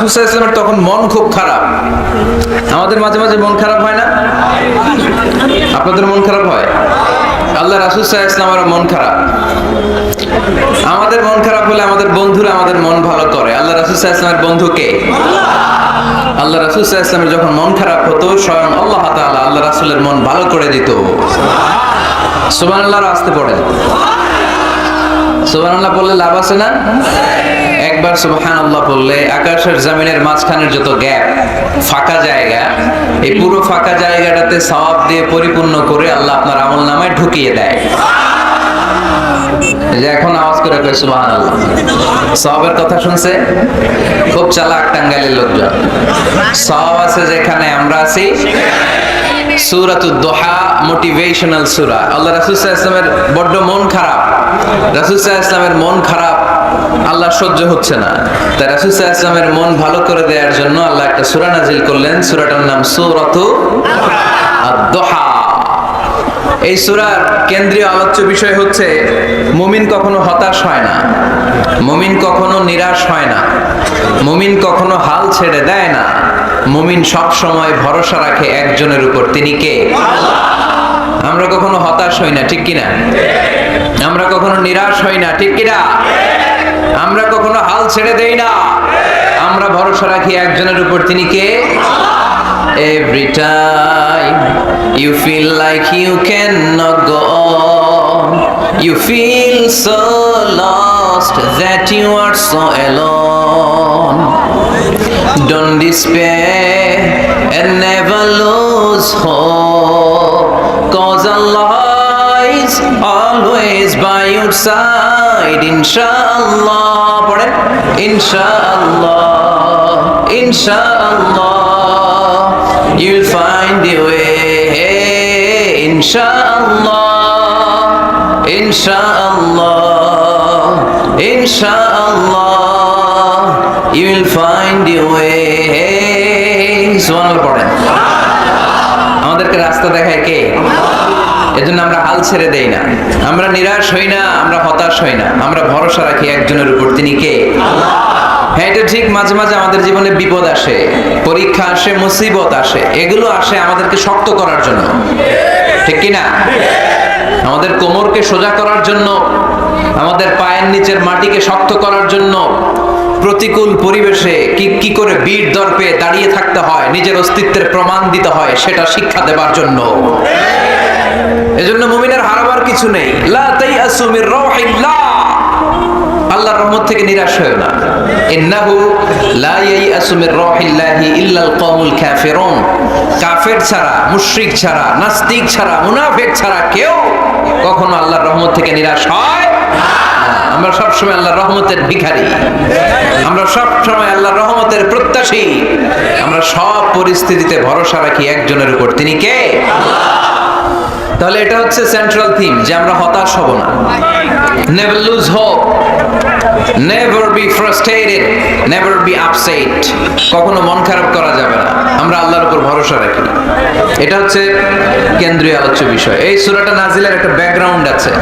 রাসূল সাল্লাল্লাহু আলাইহি ওয়াসাল্লামের তখন মন খুব খারাপ। আমাদের মাঝে মাঝে মন খারাপ হয় না? আপনাদের মন খারাপ হয়? আল্লাহ রাসূল সাল্লাল্লাহু আলাইহি ওয়াসাল্লামের মন খারাপ। আমাদের মন খারাপ হলে আমাদের বন্ধুরা আমাদের মন ভালো করে। আল্লাহ রাসূল সাল্লাল্লাহু আলাইহি ওয়াসাল্লামের বন্ধু কে? আল্লাহ রাসূল সাল্লাল্লাহু আলাইহি ওয়াসাল্লামের যখন মন খারাপ হতো, স্বয়ং আল্লাহ তাআলা আল্লাহ রাসূলের মন ভালো করে দিত। সুবহানাল্লাহ, আসতে পড়েন। সুবহানাল্লাহ বললে লাভ আছে না? একবার সুবহানাল্লাহ বললে আকাশের জমিনের মাঝখানের যত গ্যাপ, ফাঁকা জায়গা, এই পুরো ফাঁকা জায়গাটাতে সওয়াব দিয়ে পরিপূর্ণ করে আল্লাহ আপনার আমলনামায় ঢুকিয়ে দেয়। এই যে এখন আওয়াজ করে কই সুবহানাল্লাহ, সওয়াবের কথা শুনছে? খুব চালাক টাঙ্গাইলের লোকজন। সওয়াব আছে যেখানে আমরা আছি। সূরাতুদ দুহা মোটিভেশনাল সূরা। আল্লাহ রাসূল সাল্লাল্লাহু আলাইহি ওয়াসাল্লামের বড্ড মন খারাপ। রাসূল সাল্লাল্লাহু আলাইহি ওয়াসাল্লামের মন খারাপ, আল্লাহ সহ্য হচ্ছে না। তাই রাসূল সাল্লাল্লাহু আলাইহি ওয়াসাল্লামের মন ভালো করে দেওয়ার জন্য আল্লাহ একটা সূরা নাযিল করলেন। সূরাটার নাম সূরাতুদ দুহা। এই সূরার কেন্দ্রীয় আলোচ্য বিষয় হচ্ছে মুমিন কখনো হতাশ হয় না, মুমিন কখনো নিরাশ হয় না, মুমিন কখনো হাল ছেড়ে দেয় না। মুমিন সব সময় ভরসা রাখে একজনের উপর, তিনি কে? আমরা কখনো হতাশ হই না, ঠিক কিনা? আমরা কখনো নিরাশ হই না, ঠিক কিনা? আমরা কখনো হাল ছেড়ে দেই না, আমরা ভরসা রাখি একজনের উপর, তিনি কে? Every time you feel like you cannot go on, you feel so lost that you are so alone. Don't despair and never lose hope, 'cause Allah is always by your side. Inshallah, পড়েন, Inshallah, Inshallah, you'll find your way. Inshallah, Inshallah, Inshallah, you'll find your way. সুবহানাল্লাহ পড়েন। আমাদেরকে রাস্তা দেখায় কে? এজন্য আমরা হাল ছেড়ে দেই না, আমরা নিরাশ হই না, আমরা হতাশ হই না, আমরা ভরসা রাখি একজনের উপর, তিনি কে? হ্যাঁ, এটা ঠিক। মাঝে মাঝে আমাদের জীবনে বিপদ আসে, পরীক্ষা আসে, মুসিবত আসে, এগুলো আসে আমাদেরকে শক্ত করার জন্য, ঠিক কিনা? আমাদের কোমরকে সোজা করার জন্য, আমাদের পায়ের নিচের মাটিকে শক্ত করার জন্য। প্রতিকূল পরিবেশে কি করে বীর দর্পে দাঁড়িয়ে থাকতে হয়, নিজের অস্তিত্বের প্রমাণ দিতে হয়, সেটা শিক্ষা দেবার জন্য। এজন্য মুমিনের হারাবার কিছু নেই। লা তাইয়াসু মির রাউহিল্লাহ, আল্লাহর রহমত থেকে নিরাশ হয়ো না। ইন্নাহু লা ইয়াইয়াসু মির রাউহিল্লাহি ইল্লাল কওমুল কাফিরুন, কাফের ছাড়া, মুশরিক ছাড়া, নাস্তিক ছাড়া, মুনাফিক ছাড়া কেউ কখনো আল্লাহর রহমত থেকে নিরাশ হয় না। আমরা সব সময় আল্লাহর রহমতের ভিখারি, আমরা সব সময় আল্লাহর রহমতের প্রত্যাশী, আমরা সব পরিস্থিতিতে ভরসা রাখি একজনের উপর, তিনি কে? তাহলে এটা হচ্ছে সেন্ট্রাল থিম, যে আমরা হতাশ হব না। Never lose hope, never be frustrated, never be upset. কখনো মন খারাপ করা যাবে না, আমরা আল্লাহর উপর ভরসা রাখি। এটা হচ্ছে কেন্দ্রীয় আলোচ্য বিষয়। এই সূরাটা নাজিলের একটা ব্যাকগ্রাউন্ড আছে।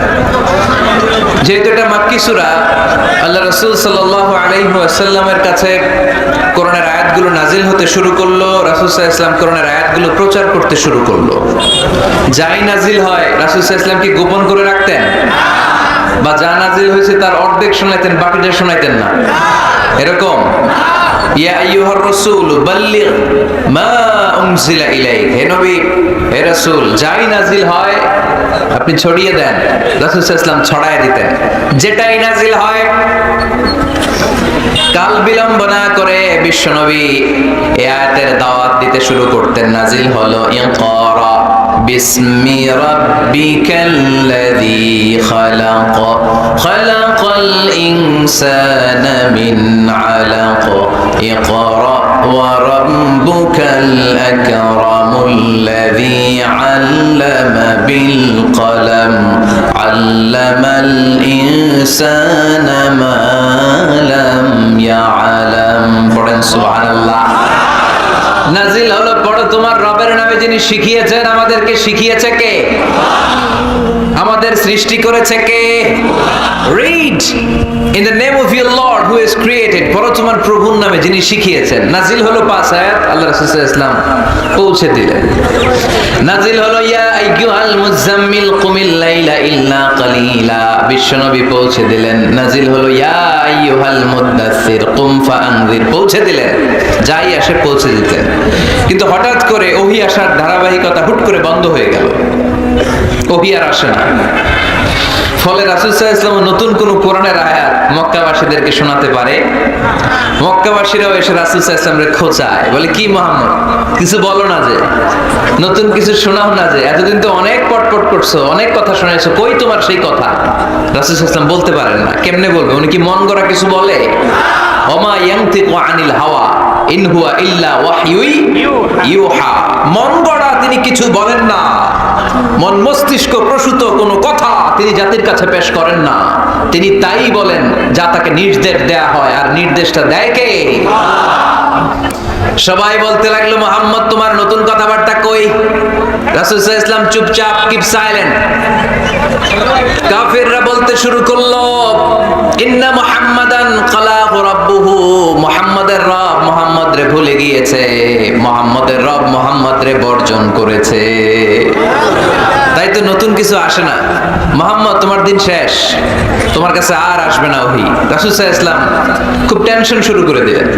যেহেতু এটা মাক্কি সূরা, আল্লাহ রাসূল সাল্লাল্লাহু আলাইহি ওয়াসাল্লামের কাছে কোরআনের আয়াতগুলো নাজিল হতে শুরু করলো। রাসূল সাল্লাল্লাহু আলাইহি ওয়াসাল্লাম কোরআনের আয়াতগুলো প্রচার করতে শুরু করলো। যাই নাজিল হয় রাসূল সাল্লাল্লাহু আলাইহি ওয়াসাল্লাম কি গোপন করে রাখতেন? বা যা নাজিল হয়েছে তার অর্ধেক শোনাইতেন, বাকিটা শোনাইতেন না, এরকম? ইয়া আইয়ুহার রাসূল বাল্লিগ মা উনজিলা ইলাইক, হে নবী, হে রাসূল, যাই নাজিল হয় আপনি ছড়িয়ে দেন। রাসূল সাল্লাল্লাহু আলাইহি ওয়াসাল্লাম ছড়ায় দিতেন। যেটাই নাজিল হয়, কাল বিলম্ব না করে বিশ্বনবী এই আয়াতের দাওয়াত দিতে শুরু করতেন। নাজিল হলো ইকরা বিসমি রাব্বিকাল্লাযী খালাক, খালাকাল ইনসানা মিন আলাক, ইকরা ওয়া রাব্বুকাল আকরামুল্লাযী আল্লামা বিল কলম, আল্লামাল ইনসানা মা লাম ইয়ালাম। পড়েন সুবহানাল্লাহ। নাজিল হলো পড়ো তোমার রবের নামে যিনি শিখিয়েছেন। আমাদেরকে শিখিয়েছে কে? আমাদের সৃষ্টি করেছে কে? Read in the name of your lord who has created. পড়ো তোমার প্রভুর নামে যিনি শিখিয়েছেন। নাজিল হলো 5 আয়াত, আল্লাহ রাসূল সাল্লাল্লাহু আলাইহি ওয়াসাল্লাম পৌঁছে দিলেন। নাজিল হলো ইয়া আইয়ুহাল মুযাম্মিল কুমিল লাইলা ইল্লা কালিলা, বিশ্বনবী পৌঁছে দিলেন। নাজিল হলো ইয়া আইয়ুহাল মুদ্দাসসির কুম ফাআনযির, পৌঁছে দিলেন। যাই আসে পৌঁছে দিতেন। কিন্তু হঠাৎ করে ওহী আসার ধারাবাহিকতা হুট করে বন্ধ হয়ে গেল, ওহী আর আসে না। ফলে রাসূল সাল্লাল্লাহু আলাইহি ওয়াসাল্লাম নতুন কোন কোরআনের আয়াত মক্কাবাসীদেরকে শোনাতে পারে। মক্কাবাসীরাও এসে রাসূল সাল্লাল্লাহু আলাইহি ওয়াসাল্লামকে খোঁচায়, বলে কি মুহাম্মদ কিছু বলো না যে, নতুন কিছু শোনাও না যে, এতদিন তো অনেক পটপট করছো, অনেক কথা শোনাইছো, কই তোমার সেই কথা? রাসূল সাল্লাল্লাহু আলাইহি ওয়াসাল্লাম বলতে পারেন না। কেমনে বলবে? উনি কি মন গড়া কিছু বলে? ওমা ইয়ানতিকু আনিল হাওয়া ইন হুয়া ইল্লা ওয়াহয়ুই ইউহা, মন গড়া তিনি কিছু বলেন না, মন মস্তিষ্ক প্রসূত কোনো কথা তিনি জাতির কাছে পেশ করেন না। তিনি তাই বলেন যা তাকে নির্দেশ দেয়া হয়, আর নির্দেশটা দেয় কে? সবাই বলতে লাগলো মুহাম্মদ তোমার নতুন কথাবার্তা কই? রাসূল সাল্লাল্লাহু আলাইহি ওয়াসাল্লাম চুপচাপ, কিপ সাইলেন্ট। কাফিররা বলতে শুরু করলো ইন্না মুহাম্মাদান কালাহু রাব্বুহু, মুহাম্মাদের রব মুহাম্মদ রে ভুলে গিয়েছে, মুহাম্মাদের রব মুহাম্মদ রে বর্জন করেছে। তাই তো নতুন কিছু আসে না। মুহাম্মদ তোমার দিন শেষ, তোমার কাছে আর আসবে না ওহী। রাসূল সাল্লাল্লাহু আলাইহি ওয়াসাল্লাম খুব টেনশন শুরু করে দিলেন।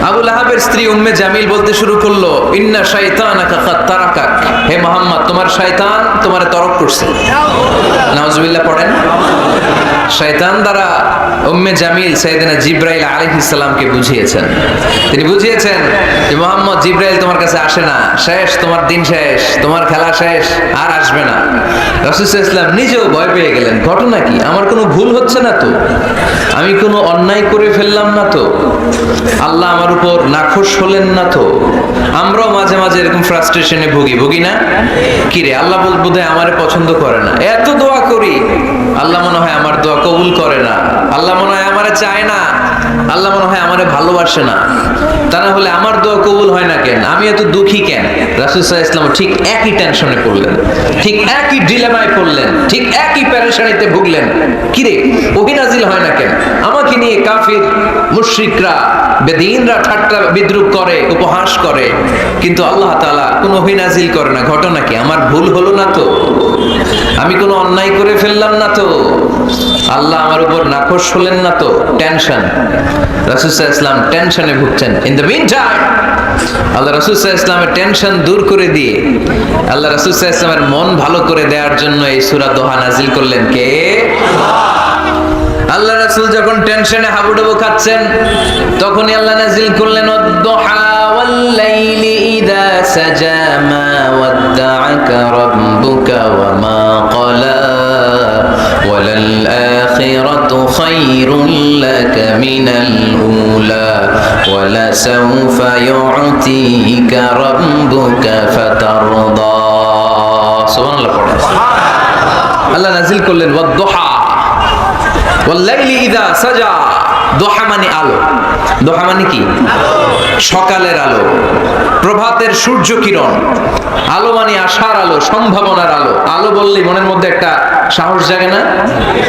আবু লাহাবের স্ত্রী উম্মে জামিল বলতে শুরু করলো ইন্না শাইতানাকা কাদ তারাকাক, হে মুহাম্মদ তোমার শয়তান তোমারে তরক করছে। নাউজুবিল্লাহ পড়েন। শয়তান দ্বারা উম্মে জামিল সাইয়েদনা জিবরাইল আলাইহিস সালামকে বুঝিয়েছেন। তিনি বুঝিয়েছেন যে মুহাম্মদ জিবরাইল তোমার কাছে আসে না, শেষ, তোমার দিন শেষ, তোমার খেলা শেষ, আর আসবে না। রাসূল সাল্লাল্লাহু আলাইহি ওয়াসাল্লাম নিজেও ভয় পেয়ে গেলেন। ঘটনা কি? আমার কোনো ভুল হচ্ছে না তো? আমি কোনো অন্যায় করে ফেললাম না তো? আল্লাহ আমার উপর নাখোশ হলেন না তো? আমরাও মাঝে মাঝে এরকম ফ্রাস্ট্রেশনে ভুগি না? কি রে, আল্লাহ বোধহয় আমারে পছন্দ করে না, এত দোয়া করি আল্লাহ মনে হয় আমার দোয়া কবুল করে না, আল্লাহ মনে হয় আমারে চায় না, আল্লাহ মনে হয় আমারে ভালোবাসে না। তা না হলে আমার দোয়া কবুল হয় না কেন? আমি এত দুঃখী কেন? রাসূল সাল্লাল্লাহু আলাইহি ওয়াসাল্লাম ঠিক একই টেনশনে পড়লেন, ঠিক একই ডিলেমায় পড়লেন, ঠিক একই পেরেশানিতে ভুগলেন। কি রে, ওহী নাজিল হয় না কেন? আমাকে নিয়ে কাফির মুশরিকরা বেদিনরা ঠাট্টা বিদ্রুপ করে, উপহাস করে, কিন্তু আল্লাহ তাআলা কোনো ওহী নাজিল করে না। ঘটনা কি? আমার ভুল হলো না তো? আমি কোনো অন্যায় করে ফেললাম না তো? আল্লাহ আমার উপর নাখোশ হলেন না তো? টেনশন। রাসূল সাল্লাল্লাহু আলাইহি ওয়াসাল্লাম টেনশনে ভুগছেন। ইন দ্য মিন টাইম আল্লাহ রাসূল সাল্লাল্লাহু আলাইহি ওয়াসাল্লামের টেনশন দূর করে দিয়ে আল্লাহ রাসূল সাল্লাল্লাহু আলাইহি ওয়াসাল্লামের মন ভালো করে দেওয়ার জন্য এই সূরা দোহা নাজিল করলেন কে? আল্লাহ রাসূল যখন টেনশনে হাবুডুবু খাচ্ছেন, তখনই আল্লাহ নাজিল করলেন ওয়াদ-দুহা ওয়াল-লাইলি ইযা সাজা মা ওয়াদ্দা'আকা রাব্বুকা ওয়া মা ক্বালা ওয়ালাল আখিরাতু খায়রুল লাকা মিনাল উলা ওয়ালা সাওফা ইউ'তিকা রাব্বুকা ফাতারদা। সুবহানাল্লাহ পড়েন। আল্লাহ নাজিল করলেন ওয়াদ-দুহা ওয়াল-লাইলি ইযা সাজা। দোহা মানে আলো। দোহা মানে কি? সকালের আলো, প্রভাতের সূর্য কিরণ। আলো মানে আশার আলো, সম্ভাবনার আলো। আলো বললেই মনের মধ্যে একটা সাহস জাগে না?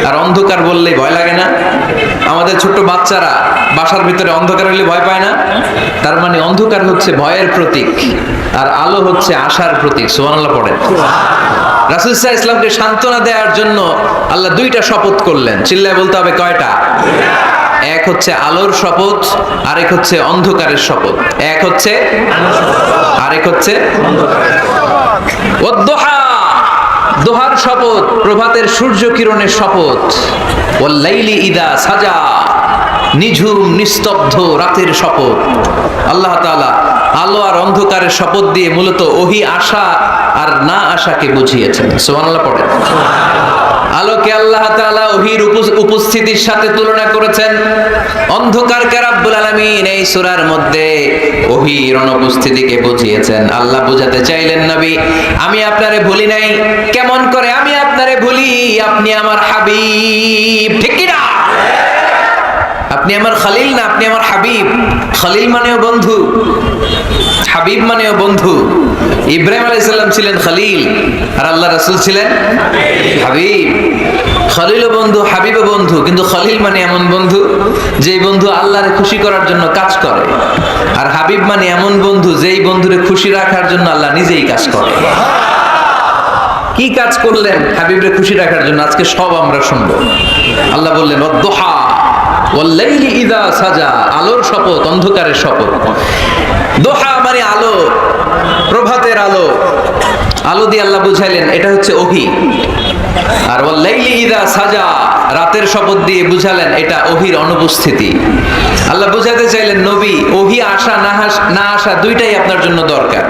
আর অন্ধকার বললেই ভয় লাগে না? আমাদের ছোট্ট বাচ্চারা বাসার ভিতরে অন্ধকার হলে ভয় পায় না? তার মানে অন্ধকার হচ্ছে ভয়ের প্রতীক, আর আলো হচ্ছে আশার প্রতীক। সুবহানাল্লাহ পড়েন। রাসূল সাল্লাল্লাহু আলাইহি ওয়াসাল্লামকে সান্ত্বনা দেওয়ার জন্য আল্লাহ দুইটা শপথ করলেন। চিল্লায় বলতে হবে কয়টা? এক হচ্ছে আলোর শপথ, আরেক হচ্ছে অন্ধকারের শপথ। এক হচ্ছে আরেক হচ্ছে ওয়াদ-দুহা, দোহার শপথ, প্রভাতের সূর্য কিরণের শপথ। ওয়াল-লাইলি ইযা সাজা, নিঝুম নিস্তব্ধ রাতের শপথ। আল্লাহ তাআলা আলো আর অন্ধকারের শপথ দিয়ে মূলত ওহী আশা আর না আশাকে বুঝিয়েছেন। সুবহানাল্লাহ পড়েন। আলোকে আল্লাহ তাআলা ওহীর উপস্থিতির সাথে তুলনা করেছেন। অন্ধকারকে রাব্বুল আলামিন এই সূরার মধ্যে ওহীর অনুপস্থিতিকে বুঝিয়েছেন। আল্লাহ বুঝাতে চাইলেন নবী, আমি আপনারে ভুলি নাই। কেমন করে আমি আপনারে ভুলি? আপনি আমার হাবিব, ঠিক কি না? আপনি আমার খলিল না, আপনি আমার হাবিব। খলিল মানেও বন্ধু, হাবিব মানেও বন্ধু। ইব্রাহিম আলাইহিস সালাম ছিলেন খলিল, আর আল্লাহ রাসূল ছিলেন হাবিব। খলিলও বন্ধু, হাবিবও বন্ধু, কিন্তু খলিল মানে এমন বন্ধু যেই বন্ধু আল্লাহরে খুশি করার জন্য কাজ করে, আর হাবিব মানে এমন বন্ধু যেই বন্ধুরে খুশি রাখার জন্য আল্লাহ নিজেই কাজ করে। কি কাজ করলেন হাবিবরে খুশি রাখার জন্য? আজকে সব আমরা শুনবো। আল্লাহ বললেন ওয়াদ-দুহা ওয়াল-লাইলি ইযা সাজা, আলোর শপথ, অন্ধকারের শপথ। দোহা মানে আলো, প্রভাতের আলো। আলো দিয়ে আল্লাহ বুঝাইলেন এটা হচ্ছে ওহী। আর ওয়াল-লাইলি ইযা সাজা, রাতের শপথ দিয়ে বুঝালেন এটা ওহীর অনুপস্থিতি। আল্লাহ বুঝাতে চাইলেন নবী, ওহী আসা না আসা দুইটাই আপনার জন্য দরকার।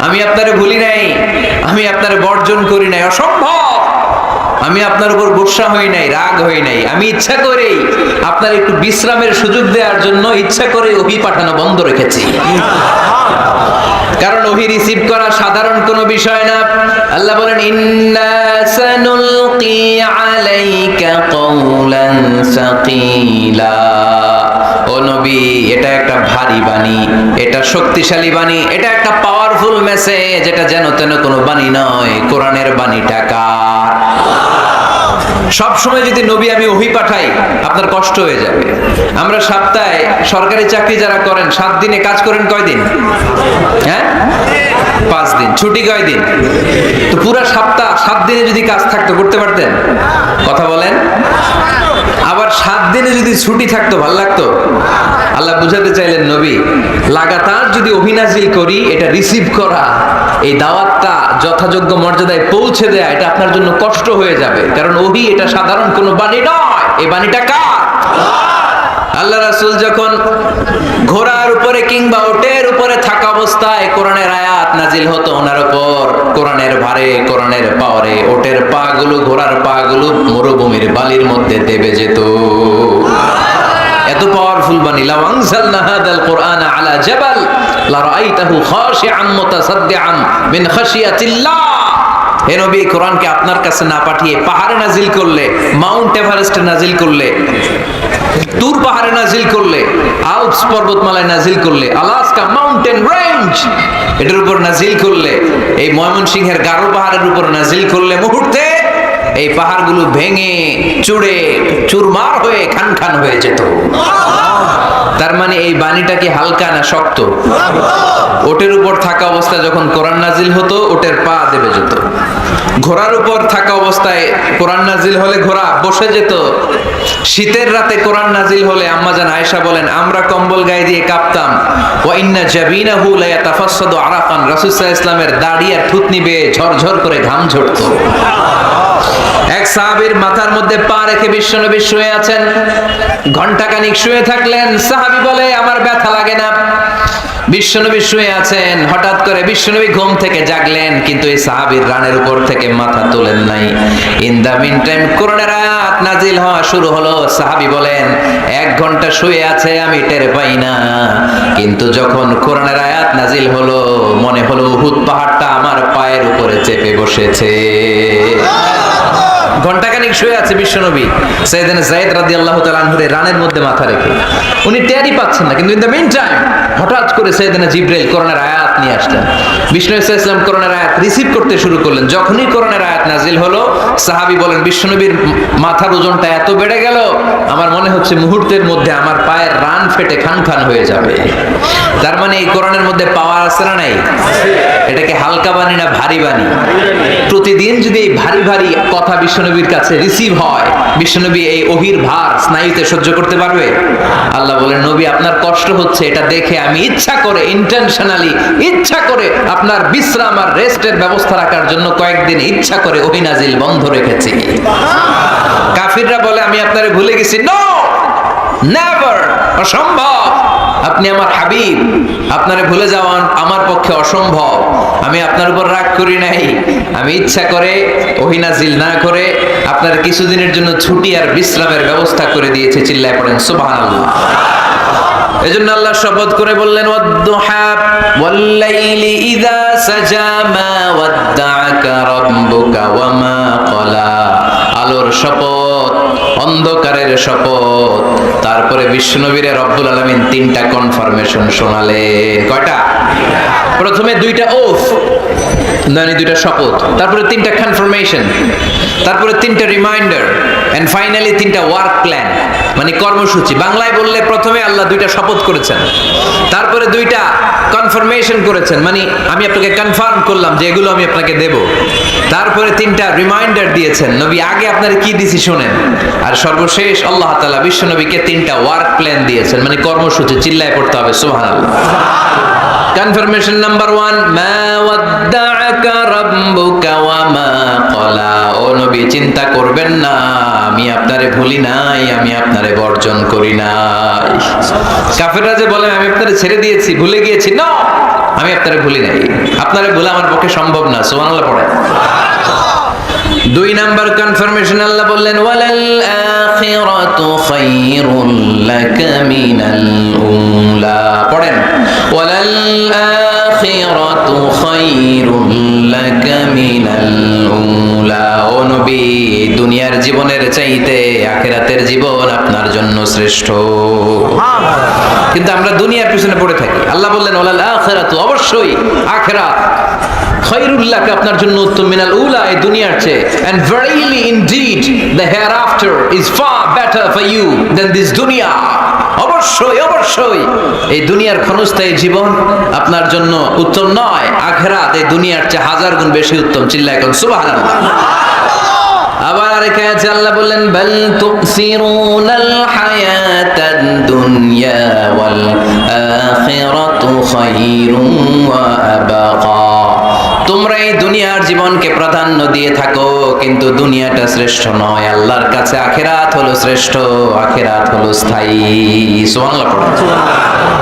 আমি আপনারে ভুলি নাই, আমি আপনারে বর্জন করি নাই, অসম্ভব। আমি আপনার উপর গুসা হই নাই, রাগ হই নাই। আমি ইচ্ছা করেই আপনার একটু বিশ্রামের সুযোগ দেওয়ার জন্য ইচ্ছা করে ওহী পাঠানো বন্ধ রেখেছি। কারণ ওহী রিসিভ করা সাধারণ কোনো বিষয় না। আল্লাহ বলেন ইন্না সানুলকি আলাইকা কওলান সাকিলা, ও নবী এটা একটা ভারী বাণী, এটা শক্তিশালী বাণী, এটা একটা পাওয়ারফুল মেসেজ। এটা যেন তেন কোনো বাণী নয়, কোরআনের বাণীটা কার? সব সময় যদি নবী আমি ওহী পাঠাই আপনার কষ্ট হয়ে যাবে। আমরা সপ্তাহে সরকারি চাকরি যারা করেন 7 দিনে কাজ করেন কয়দিন? হ্যাঁ 5 দিন। ছুটি কয়দিন? তো পুরো সপ্তাহ 7 দিনে যদি কাজ থাকতো করতে পারতেন? কথা বলেন। আবার 7 দিনে যদি ছুটি থাকতো ভাল লাগতো? আল্লাহ বুঝাতে চাইলেন নবী লাগাতার যদি ওহী নাযিল করি, এটা রিসিভ করা, এই দাওয়াতটা যথাযোগ্য মর্যাদায় পৌঁছে দেয়া, এটা আপনার জন্য কষ্ট হয়ে যাবে। কারণ ওহী এটা সাধারণ কোনো বাণী নয়, এই বাণীটা কার? আল্লাহ রাসূল যখন ঘোড়ার উপরে কিংবা উটের উপরে থাকা অবস্থায় কোরআনের আয়াত নাজিল হতো ওনার উপর, কোরআনের ভারে, কোরআনের পাওয়ারে উটের পা গুলো, ঘোড়ার পা গুলো মরুভূমির বালির মধ্যে দেবে যেত। এত পাওয়ারফুল বাণী। লাউ আনজালনা হাদাল কুরআনা আলা জাবাল লা রাআইতাহু খাশিআন মুতাসাদ্দিআন মিন খাশিয়াতিল্লাহ। হে নবী, কোরআনকে আপনার কাছে না পাঠিয়ে পাহাড়ে নাজিল করলে, মাউন্ট এভারেস্টে নাজিল করলে, তুর পাহাড়ে নাজিল করলে, আল্পস পর্বতমালায় নাজিল করলে, আলাস্কা মাউন্টেন রেঞ্জ এটার উপর নাজিল করলে, এই ময়মনসিংহের গারো পাহাড়ের উপর নাজিল করলে, মুহূর্তে এই পাহাড়গুলো ভেঙে চুড়ে চুরমার হয়ে খান খান হয়ে যেত। তার মানে এই বাণীটা কি হালকা না শক্ত? ওটের উপর থাকা অবস্থায় যখন কোরআন নাজিল হতো ওটের পা দেবে যেত। ঘোড়ার উপর থাকা অবস্থায় কোরআন নাজিল হলে ঘোড়া বসে যেত। শীতের রাতে কোরআন নাজিল হলে আম্মাজান আয়েশা বলেন আমরা কম্বল গায়ে দিয়ে কাঁপতাম। ওয়া ইন্না জাবিনাহু লা ইয়াতাফাসসাদু আরাকান, রাসূল সাল্লাল্লাহু আলাইহি ওয়াসাল্লামের দাড়ি আর থুতনি বেয়ে ঝরঝর করে ঘাম ঝরতো। এক সাহাবীর মাথার মধ্যে পা রেখে বিশ্বনবী শুয়ে আছেন, ঘন্টাখানিক শুয়ে থাকলেন। সাহাবী বলে আমার ব্যথা লাগে না। বিশ্বনবী শুয়ে আছেন, হঠাৎ করে বিশ্বনবী ঘুম থেকে জাগলেন, কিন্তু এই সাহাবীর রানের উপর থেকে মাথা তোলেন নাই। ইন দা মিন টাইম কোরআনের আয়াত নাজিল হওয়া শুরু হলো। সাহাবী বলেন 1 ঘন্টা শুয়ে আছে আমি টের পাই না, কিন্তু যখন কোরআনের আয়াত নাজিল হলো মনে হলো উহুদ পাহাড়টা আমার পায়ের উপরে চেপে বসেছে। ঘন্টাখানিক শুয়ে আছে বিশ্বনবী সাইয়েদনা যায়েদ রাদিয়াল্লাহু তাআলা আনহুর রানের মধ্যে মাথা রেখে। উনি টেরই পাচ্ছেন না, কিন্তু ইন দ্য মিন টাইম হঠাৎ করে সাইয়েদনা জিবরাইল কোরআনের আয়াত নিয়ে আসলেন। বিষ্ণু সাল্লাল্লাহু আলাইহি ওয়াসাল্লাম কোরআনের আয়াত রিসিভ করতে শুরু করলেন। যখনই কোরআনের আয়াত নাজিল হলো সাহাবী বলেন বিশ্বনবীর মাথার ওজনটা এত বেড়ে গেল আমার মনে হচ্ছে মুহূর্তের মধ্যে আমার পায়ের রান ফেটে খান খান হয়ে যাবে। তার মানে এই কোরআনের মধ্যে পাওয়ার আছে না নাই? এটাকে হালকা বাণী না ভারী বাণী? প্রতিদিন যদি এই ভারী ভারী কথা বিশ্বনবীর কাছে রিসিভ হয়, বিশ্বনবী এই ওহীর ভার স্নায়ুতে সহ্য করতে পারবে? আল্লাহ বলেন নবী আপনার কষ্ট হচ্ছে, এটা দেখে আমি ইচ্ছা করে ইন্টেনশনালি ইচ্ছা করে আপনার বিশ্রাম আর রেস্টের ব্যবস্থা রাখার জন্য কয়েকদিন ইচ্ছা করে ওহী নাজিল বন্ধ রেখেছি। কাফিররা বলে আমি আপনারে ভুলে গেছি। নো, নেভার, অসম্ভব। আপনি আমার হাবিব, আপনারে ভুলে যাওয়া আমার পক্ষে অসম্ভব। আমি আপনার উপর রাগ করি নাই, আমি ইচ্ছা করে ওহী নাজিল না করে আপনার কিছুদিনের জন্য ছুটি আর বিশ্রামের ব্যবস্থা করে দিয়েছি। চিল্লায় পড়েন সুবহানাল্লাহ। এজন্য আল্লাহ শপথ করে বললেন ওয়াদ-দুহা ওয়াল-লাইলি ইযা সাজা মা ওয়াদ্দাআকা রাব্বুকা ওয়া মা ক্বালা। আলোর শপথ, অন্ধকারের শপথ। তারপরে বিশ্বনবীরে রব্বুল আলামিন তিনটা কনফার্মেশন শোনালেন। কয়টা? প্রথমে দুইটা ওফ, মানে দুইটা শপথ, তারপরে তিনটা কনফার্মেশন, তারপরে তিনটা রিমাইন্ডার, এন্ড ফাইনালি তিনটা ওয়ার্ক প্ল্যান, মানে কর্মসূচি। বাংলায় বললে প্রথমে আল্লাহ দুইটা শপথ করেছেন, তারপরে দুইটা কনফার্মেশন করেছেন, মানে আমি আপনাকে কনফার্ম করলাম যে এগুলো আমি আপনাকে দেব, তারপরে তিনটা রিমাইন্ডার দিয়েছেন নবী আগে আপনার কি দিছি শোনেন, আর সর্বশেষ আল্লাহ তাআলা বিশ্ব নবীকে তিনটা ওয়ার্ক প্ল্যান দিয়েছেন, মানে কর্মসূচি। চিল্লায় পড়তে হবে সুবহানাল্লাহ। কনফার্মেশন নাম্বার 1, মা ওয়াদ্দাআকা রাব্বুকা ওয়া মা ক্বালা। ও নবী, চিন্তা করবেন না, আমি আপনারে ভুলি নাই, আমি আপনারে বর্জন করি নাই। কাফেররা যে বলে আমি আপনারে ছেড়ে দিয়েছি, ভুলে গিয়েছি, না, আমি আপনারে ভুলি নাই, আপনারে ভুলা আমার পক্ষে সম্ভব না। সুবহানাল্লাহ পড়ে। 2 নাম্বার কনফার্মেশন, আল্লাহ বললেন ওয়ালাল আখিরাতু খায়রুল লাকা মিনাল উলা। পড়েন, ওয়ালাল আখিরাতু খায়রুল লাকা মিনাল উলা। ও নবী, দুনিয়ার জীবনের চাইতে আখিরাতের জীবন আপনার জন্য শ্রেষ্ঠ। কিন্তু আমরা দুনিয়ার পিছনে পড়ে থাকি। আল্লাহ বললেন ওয়ালাল আখিরাতু, অবশ্যই আখিরাত, খায়রুল লাকা, আপনার জন্য উত্তম, মিনাল উলা, এই দুনিয়ার চেয়ে, and verily indeed the hereafter is far better for you than this dunya. অবশ্যই অবশ্যই এই দুনিয়ার ক্ষণস্থায়ী জীবন আপনার জন্য উত্তম নয়, আখিরাত এই দুনিয়ার চেয়ে 1000 গুণ বেশি উত্তম। চিল্লায় এখন সুবহানাল্লাহ। আবার আরেকটা আয়াতে আল্লাহ বললেন বাল তুসিরুনাল হায়াতাদ দুনিয়া ওয়াল আখিরাতু খায়রুন ওয়া আবাকা। তোমরা এই দুনিয়ার জীবনকে প্রাধান্য দিয়ে থাকো, কিন্তু দুনিয়াটা শ্রেষ্ঠ নয়, আল্লাহর কাছে আখিরাত হলো শ্রেষ্ঠ, আখিরাত হলো স্থায়ী। সুবহানাল্লাহ পড়ুন।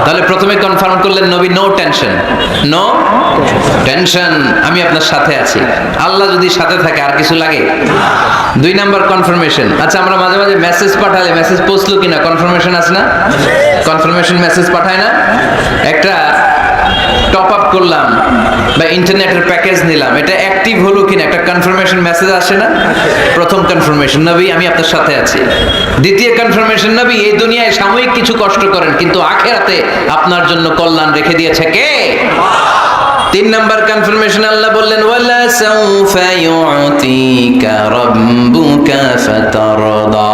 তাহলে প্রথমে কনফার্ম করলেন নবী, নো টেনশন, নো টেনশন, আমি আপনার সাথে আছি। আল্লাহ যদি সাথে থাকে আর কিছু লাগে? 2 নাম্বার কনফার্মেশন। আচ্ছা, আমরা মাঝে মাঝে মেসেজ পাঠালে মেসেজ পৌঁছলো কিনা কনফার্মেশন আছে না? কনফার্মেশন মেসেজ পাঠায় না? একটা টপ আপ করলাম বা ইন্টারনেটের প্যাকেজ নিলাম, এটা অ্যাক্টিভ হলো কিনা একটা কনফার্মেশন মেসেজ আসে না? প্রথম কনফার্মেশন, নবী আমি আপনার সাথে আছি। দ্বিতীয় কনফার্মেশন, নবী এই দুনিয়ায় সাময়িক কিছু কষ্ট করেন, কিন্তু আখিরাতে আপনার জন্য কল্যাণ রেখে দিয়েছে কে? 3 নাম্বার কনফার্মেশন, আল্লাহ বললেন ওয়ালা সাউফা ইউতিকা রাব্বুকা ফাতারদা।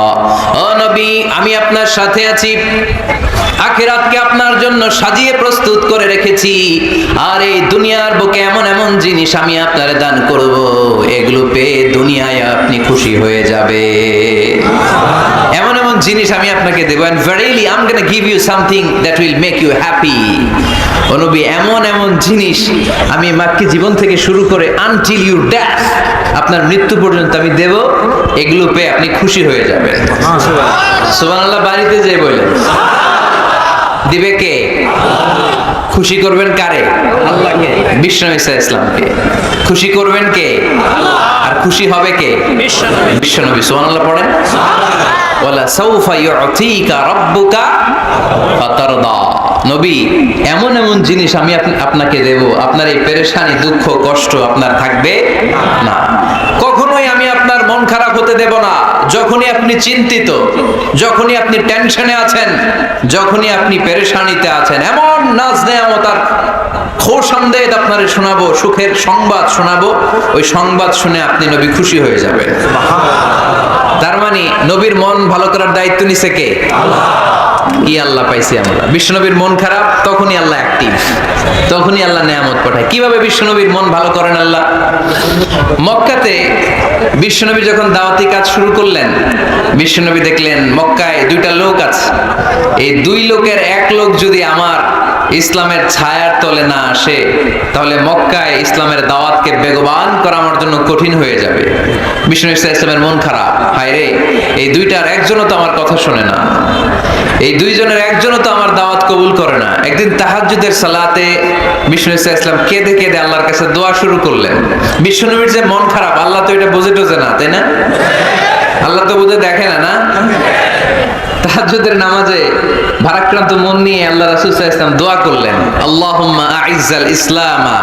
ও নবী, আমি আপনার সাথে আছি, আখিরাতকে আপনার জন্য সাজিয়ে প্রস্তুত করে রেখেছি, আর এই দুনিয়ার বুকে এমন এমন জিনিস আমি আপনারে দান করব, এগুলো পেয়ে দুনিয়ায় আপনি খুশি হয়ে যাবে। এমন এমন জিনিস আমি আপনাকে দেব, and verily I'm going to give you something that will make you happy. ও নবী, এমন এমন জিনিস আমি মাক্কি জীবন থেকে শুরু করে until your death, আপনার মৃত্যু পর্যন্ত আমি দেব, এগুলো পেয়ে আপনি খুশি হয়ে যাবেন। সুবহানাল্লাহ। বাড়িতে যেয়ে বলেন, দিবে কে? খুশি করবেন কারে? আল্লাহকে, বিশ্বনবী সাল্লাল্লাহু আলাইহি ওয়াসাল্লামকে। খুশি করবেন কে? আর খুশি হবে কে? বিশ্বনবী। সুবহানাল্লাহ পড়েন। ওয়ালা সাউফা ইউতিকা রাব্বুকা ফাতারদা। নবী, এমন এমন জিনিস আমি আপনাকে দেব, আপনার এই পেরেশানি, দুঃখ, কষ্ট আপনার থাকবে না। কখনোই আমি আপনার মন খারাপ হতে দেব না। যখনই আপনি চিন্তিত, যখনই আপনি টেনশনে আছেন, যখনই আপনি পেরেশানিতে আছেন, এমন নাজ নেয়ামত আর খোশামদেদ আপনারে শোনাবো, সুখের সংবাদ শোনাবো, ওই সংবাদ শুনে আপনি নবী খুশি হয়ে যাবেন। তার মানে নবীর মন ভালো করার দায়িত্ব নিছে কে? আল্লাহ। কি আল্লাহ পাইছি আমরা? বিশ্বনবীর মন খারাপ, তখনই আল্লাহ অ্যাক্টিভ, তখনই আল্লাহ নেয়ামত পাঠায়। কিভাবে বিশ্বনবীর মন ভালো করেন আল্লাহ? মক্কাতে বিশ্বনবী যখন দাওয়াতি কাজ শুরু করলেন, বিশ্বনবী দেখলেন মক্কায় 2টা লোক আছে, এই 2 লোকের এক লোক যদি আমার ইসলামের ছায়ার তলে না আসে, তাহলে মক্কায় ইসলামের দাওয়াতকে বেগবান করা আমার জন্য কঠিন হয়ে যাবে। বিশ্বনবী সাল্লাল্লাহু আলাইহি ওয়াসাল্লামের মন খারাপ, হায় রে, এই 2টার একজনও তো আমার কথা শোনে না, এই 2 জনের একজনও তো আমার দাওয়াত কবুল করে না। একদিন তাহাজ্জুদের সালাতে বিশ্বনবী সাল্লাল্লাহু আলাইহি ওয়াসাল্লাম কেঁদে কেঁদে আল্লাহর কাছে দোয়া শুরু করলেন। বিশ্বনবীর যে মন খারাপ, আল্লাহ তো এটা বুঝে টোঝে না, তাই না? আল্লাহ তো বুঝে দেখে না, না? তাহাজ্জুদের নামাজে ভারাক্রান্ত মন নিয়ে আল্লাহ রাসূল সাল্লাল্লাহু আলাইহি ওয়াসাল্লাম দোয়া করলেন, আল্লাহুম্মা আইজ্জাল ইসলামা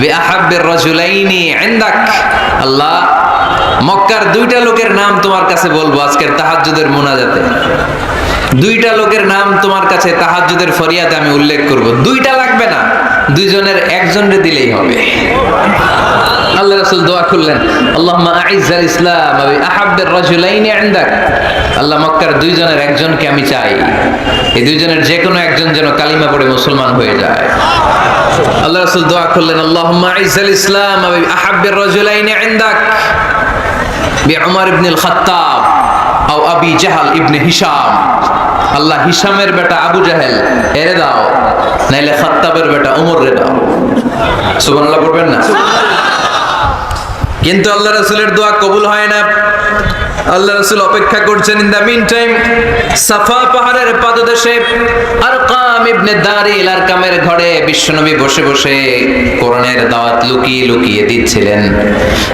বিআহাব্বির রাজুলাইনি ইনদাক। আল্লাহ, মক্কার দুইটা লোকের নাম তোমার কাছে বলবো আজকের তাহাজ্জুদের মুনাজাতে। দুইটা লোকের নাম তোমার কাছে তাহাজ্জুদের ফরিয়াদে আমি উল্লেখ করব। দুইটা লাগবে না, দুইজনের একজনরে দিলেই হবে। আল্লাহ রাসূল দোয়া করলেন, আল্লাহুম্মা আইজ্জাল ইসলাম ওয়া আহাব্বির রাজুলাইনি ইনদাক। আল্লাহ মক্কার দুইজনের একজনকে আমি চাই, এই দুইজনের যে কোনো একজন যেন কালিমা পড়ে মুসলমান হয়ে যায়। আল্লাহ রাসূল দোয়া করলেন, আল্লাহুম্মা আইজ্জাল ইসলাম ওয়া আহাব্বির রাজুলাইনি ইনদাক বিউমর ইবনে আল খাত্তাব আও আবি জাহল ইবনে হিশাম। আল্লাহ হিশামের বেটা আবু জাহেল এরে দাও, নাইলে খাত্তাবের বেটা উমর রে দাও। সুবহানাল্লাহ পড়বেন না? কিন্তু আল্লাহ রাসূলের দোয়া কবুল হয় না। আল্লাহ রাসূল অপেক্ষা করছেন। ইন দা মিন টাইম সাফা পাহাড়ের পাদদেশে আরকাম ইবনে দারিল আরকামের ঘরে বিশ্বনবী বসে বসে কোরআনের দাওয়াত লুকিয়ে লুকিয়ে দিচ্ছিলেন।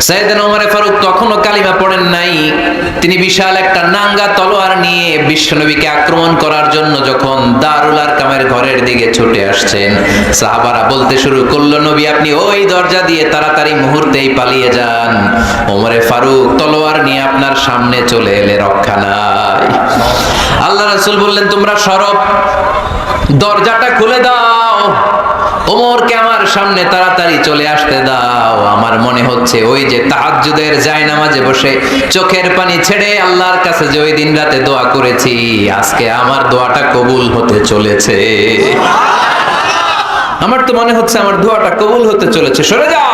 সাইয়েদনা ওমর ফারুক তখনও কালিমা পড়েন নাই। তিনি বিশাল একটা নাঙ্গা তলোয়ার নিয়ে বিশ্বনবীকে আক্রমণ করার জন্য যখন দারুল আরকামের ঘরের দিকে ছুটে আসছেন, সাহাবারা বলতে শুরু করলো, নবী আপনি ওই দরজা দিয়ে তাড়াতাড়ি মুহূর্তেই পালিয়ে যান। ওমরে ফারুক তলোয়ার নিয়ে আপনার সামনে চলে এলে রক্ষা নাই। আল্লাহ রাসূল বললেন, তোমরা সরো, দরজাটা খুলে দাও, ওমরকে আমার সামনে তাড়াতাড়ি চলে আসতে দাও। আমার মনে হচ্ছে ওই যে তাহাজ্জুদের জায়নামাজে বসে চোখের পানি ছেড়ে আল্লাহর কাছে যে ওই দিন রাতে দোয়া করেছি, আজকে আমার দোয়াটা কবুল হতে চলেছে। আমার তো মনে হচ্ছে আমার দোয়াটা কবুল হতে চলেছে, সরে যাও।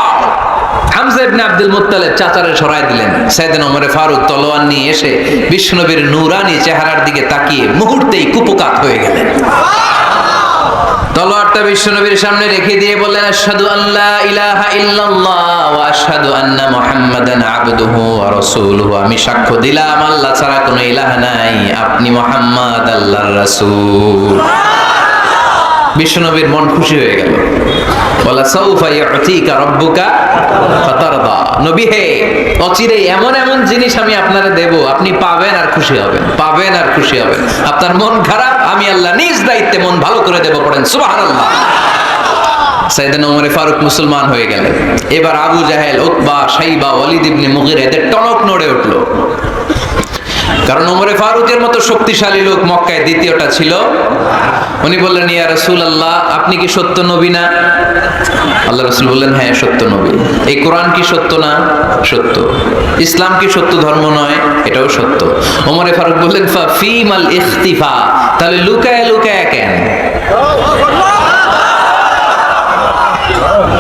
হামজা ইবনে আব্দুল মুত্তালিব চাচারে সরাই দিলেন। সাইয়েদনা ওমর ফারুক তলোয়ার নিয়ে এসে বিশ্বনবীর নূরানি চেহারার দিকে তাকিয়ে মুহূর্তেই কুপকাত হয়ে গেলেন। তলোয়ারটা বিশ্বনবীর সামনে রেখে দিয়ে বললেন, আশহাদু আল্লা ইলাহা ইল্লাল্লাহ ওয়া আশহাদু আন্না মুহাম্মাদান আবদুহু ওয়া রাসূলুহু। আমি সাক্ষ্য দিলাম আল্লাহ ছাড়া কোনো ইলাহ নাই, আপনি মুহাম্মদ আল্লাহর রাসূল। বিশ্বনবীর মন খুশি হয়ে গেল। বলা সাউফা ইউতিকা রাব্বুকা ফাতারদা। নবী হে, অচিরেই এমন এমন জিনিস আমি আপনারে দেব, আপনি পাবেন আর খুশি হবেন, পাবেন আর খুশি হবেন। আপনার মন খারাপ, আমি আল্লাহ নিজ দায়িত্বে মন ভালো করে দেব। পড়েন সুবহানাল্লাহ। সাইয়েদনা ওমর ফারুক মুসলমান হয়ে গেলেন। এবার আবু জাহেল, উতবা, শাইবা, ওয়ালিদ ইবনে মুগিরা এদের টনক নড়ে উঠলো। কারণ ওমরে ফারুকের মতো শক্তিশালী লোক মক্কায় দ্বিতীয়টা ছিল। উনি বললেন, ইয়া রাসূলুল্লাহ, আপনি কি সত্য নবী না? আল্লাহ রাসূল বললেন, হ্যাঁ সত্য নবী। এই কোরআন কি সত্য না? সত্য। ইসলাম কি সত্য ধর্ম নয়? এটাও সত্য। ওমরে ফারুক বললেন, ফা ফিমাল ইখতিফা, তাহলে লুকায় লুকায় কেন?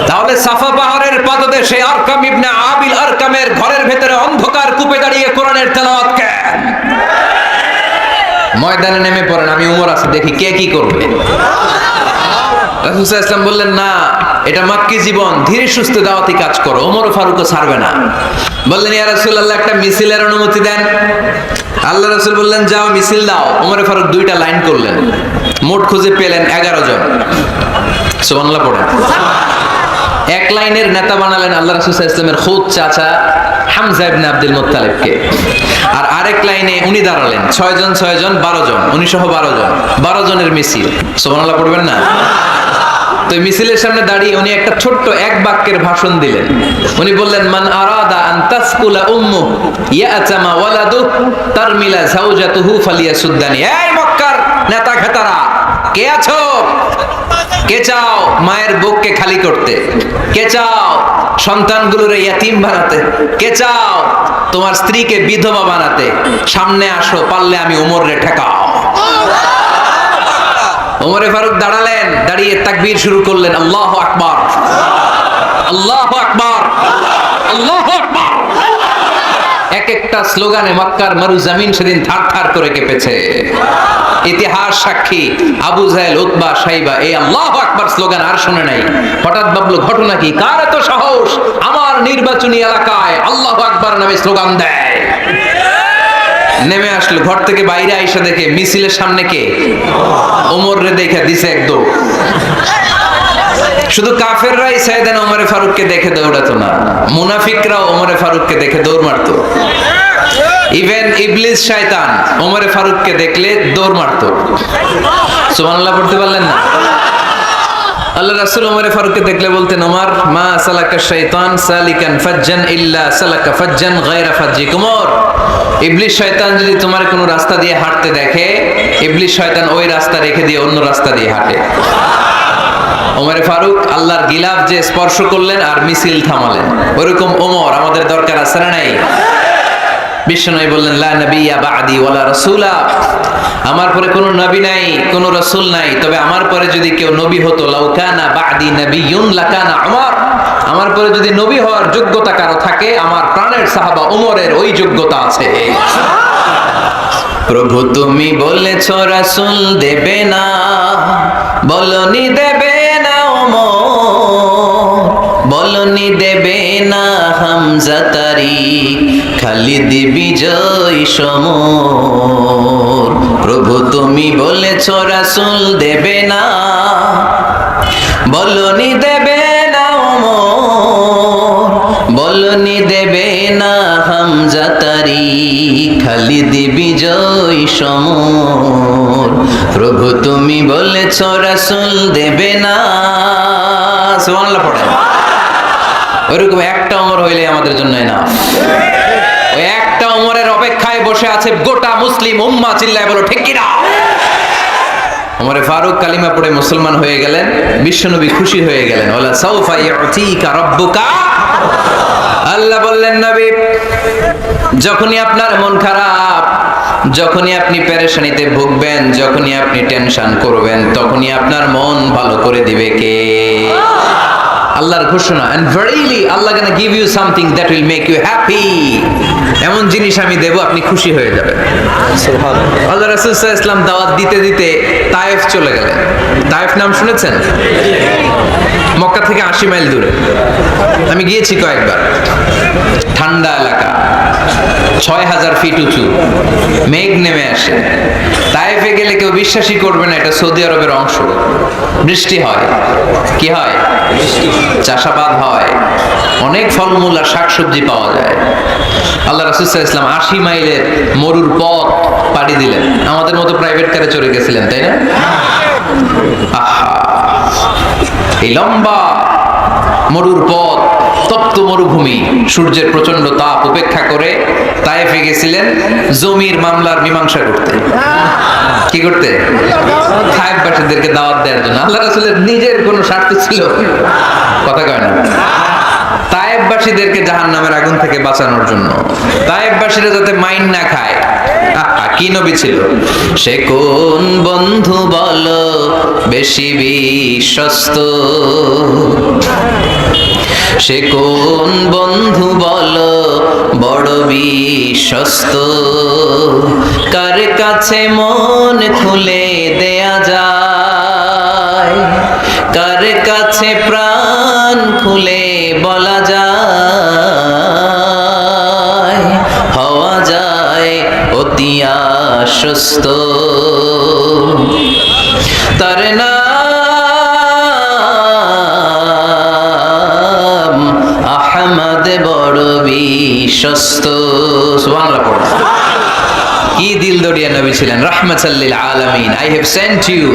তাহলে সাফা পাহাড়ের পাদদেশে আরকাম ইবনে আবিল আরকামের ঘরের ভেতরে অন্ধকার কূপে দাঁড়িয়ে কোরআনের তেলাওয়াত কেন? ময়দানে নেমে পড়েন, আমি উমর আছি, দেখি কে কি করবে। রাসূল সাল্লাল্লাহু আলাইহি ওয়াসাল্লাম বললেন, না, এটা মাক্কি জীবন, ধীরে সুস্থে দাওয়াতি কাজ করো। ওমর ফারুকও ছাড়বে না। বললেন, ইয়া রাসূলুল্লাহ, একটা মিছিলের অনুমতি দেন। আল্লাহ রাসূল বললেন, যাও মিছিল দাও। ওমর ফারুক দুইটা লাইন করলেন, মোট খুঁজে পেলেন 11 জন। সুবহানাল্লাহ পড়েন। এক লাইনের নেতা বানালেন আল্লাহ রাসূল সাল্লাল্লাহু আলাইহি ওয়াসাল্লামের খুদ চাচা হামজা ইবনে আব্দুল মুত্তালিবকে। আর আরেক লাইনে উনি দাঁড়ালেন 6 জন 6 জন 12 জন, উনি সহ 12 জন, 12 জনের মিছিল। সুবহানাল্লাহ পড়বেন না? তো মিছিলের সামনে দাঁড়িয়ে উনি একটা ছোট্ট এক বাক্যের ভাষণ দিলেন। উনি বললেন, মান আরাদা আন তাসকুলা উম্মু ইয়াতামা ওয়ালাদু তারমিলা যাওজাতুহু ফালিয়াসুদ্দানি। এই মক্কার নেতা খেতারা, কে আছো? কে চাও মায়ের বুককে খালি করতে? কে চাও সন্তানগুলোর ইয়াতিম বানাতে? কে চাও তোমার স্ত্রীকে বিধবা বানাতে? সামনে আসো, পারলে আমি ওমরে ঠেকাও। ওমরে ফারুক দাঁড়ালেন, দাঁড়িয়ে তাকবীর শুরু করলেন, আল্লাহু আকবার, আল্লাহু আকবার, আল্লাহু আকবার। এক একটা স্লোগানে মক্কার মরুজমিন সেদিন থার থার করে কেঁপেছে। ইতিহাস সাক্ষী, আবু জাহেল, উতবা, শাইবা এই আল্লাহু আকবার স্লোগান আর শুনে নাই। হঠাৎ ভাবলো, ঘটনা কি? কার এত সাহস আমার নির্বাচনী এলাকায় আল্লাহু আকবার নামে স্লোগান দেয়? নেমে আসলো, ঘর থেকে বাইরে আইসা দেখে মিছিলের সামনে কে? ওমর রে দেখে দিছে একদম। শুধু কাফেররাই সাইয়েদনা ওমর ফারুককে দেখে দৌড়াতো না, মুনাফিকরাও ওমর ফারুককে দেখে দৌড় মারতো। ইভেন ইবলিস শয়তান ওমর ফারুককে দেখলে দৌড় মারতো। সুবহানাল্লাহ পড়তে পারলেন না? আল্লাহ রাসূল ওমর ফারুককে দেখলে বলতেন, ওমর মা সালাকা শাইতান সালিকান ফাজ্জান ইল্লা সালাকা ফাজ্জান গায়রা ফাজ্জিক। ওমর, ইবলিস শয়তান যদি তোমার কোনো রাস্তা দিয়ে হাঁটতে দেখে, ইবলিস শয়তান ওই রাস্তা রেখে দিয়ে অন্য রাস্তা দিয়ে হাঁটে। ওমর ফারুক আল্লাহর গিলাফ যে স্পর্শ করলেন আর মিছিল থামালেন, ওরকম ওমর আমাদের দরকার আছে না নাই? বিশ্বনবী বললেন, লা নবিয়্যা বা'দি ওয়ালা রাসূলা, আমার পরে কোনো নবী নাই, কোনো রাসূল নাই, তবে আমার পরে যদি কেউ নবী হতো, লাউ কানা বা'দি নবিয়্যুন লাকানা উমর, আমার পরে যদি নবী হওয়ার যোগ্যতা কারো থাকে, আমার প্রাণের সাহাবা ওমরের ওই যোগ্যতা আছে। প্রভু তুমি বলেছো রাসূল দেবে না, বলনি দেবে না ওমর, বলনি দেবে না হামজা তারিক, খালিদ বিজয় সমর। প্রভু তুমি বলেছো রাসূল দেবে না, বলনি দেবে না ওমর, বলনি দেবে না হামজা তারিক, খালিদ বিজয় সমর। প্রভু তুমি বলেছো রাসূল দেবে না। সুবহানাল্লাহ পড়েন। ওইরকম একটা ওমর হইলে আমাদের জন্য এনাফ। ওই একটা ওমরের অপেক্ষায় বসে আছে গোটা মুসলিম উম্মাহ, চিল্লায় বলো ঠিক কি না? ওমরে ফারুক কালিমা পড়ে মুসলমান হয়ে গেলেন, বিশ্বনবী খুশি হয়ে গেলেন। ওয়ালা সাউফা ইউতিকা রাব্বুকা, আল্লাহ বললেন নবী, যখনই আপনার মন খারাপ, যখনই আপনি পেরেশানিতে ভুগবেন, যখনই আপনি টেনশন করবেন, তখনই আপনার মন ভালো করে দিবে কে? আল্লাহর ঘোষণা, and verily Allah gonna give you something that will make you happy, এমন জিনিস আমি দেব, আপনি খুশি হয়ে যাবেন। সুবহানাল্লাহ। আল্লাহ রাসূল সাল্লাল্লাহু আলাইহি ওয়াসাল্লাম দাওয়াত দিতে দিতে তায়েফ চলে গেলেন। তায়েফ নাম শুনেছেন? মক্কা থেকে 80 মাইল দূরে। আমি গিয়েছি কয়েকবার। ঠান্ডা এলাকা, 6000 ফিট উঁচু, মেঘ নেমে আসে। তায়েফে গেলে কেউ বিশ্বাসই করবে না এটা সৌদি আরবের অংশ। বৃষ্টি হয়, কি হয়? চাষাবাদ হয়, অনেক ফলমূল আর শাকসবজি পাওয়া যায়। আল্লাহ রাসূল সাল্লাল্লাহু আলাইহি ওয়াসাল্লাম 80 মাইলের মরুর পথ পাড়ি দিলেন। আমাদের মতো প্রাইভেট কারে চড়ে গেছিলেন, তাই না? আহা, এই লম্বা মরুর পথ, তপ্ত মরুভূমি, সূর্যের প্রচন্ড তাপ উপেক্ষা করে তায়েফে গেছিলেন জমির মামলার মীমাংসা করতে। কি করতে? তায়েফবাসীদেরকে দাওয়াত দেওয়ার জন্য। আল্লাহ রাসূলের নিজের কোনো স্বার্থ ছিল? কথা কয় না। তায়েফবাসীদেরকে জাহান্নামের আগুন থেকে বাঁচানোর জন্য, তায়েফবাসীরা যাতে মাইন না খায়। কি নবী ছিল সে? কোন বন্ধু বলো বেশি বিশ্বস্ত, সে কোন বন্ধু বলো বড় বিশ্বস্ত, কার কাছে মন খুলে দেয়া যায়, কার কাছে প্রাণ খুলে বলা যায়, হওয়া যায় অতি আশ্বস্ত। তার নাম আহমদ, বড় বিশ্বস্ত। সুবহানাল্লাহ পড়ো। কি দিলদরিয়া নবী ছিলেন, রাহমাতাল লিল আলামিন। I have sent you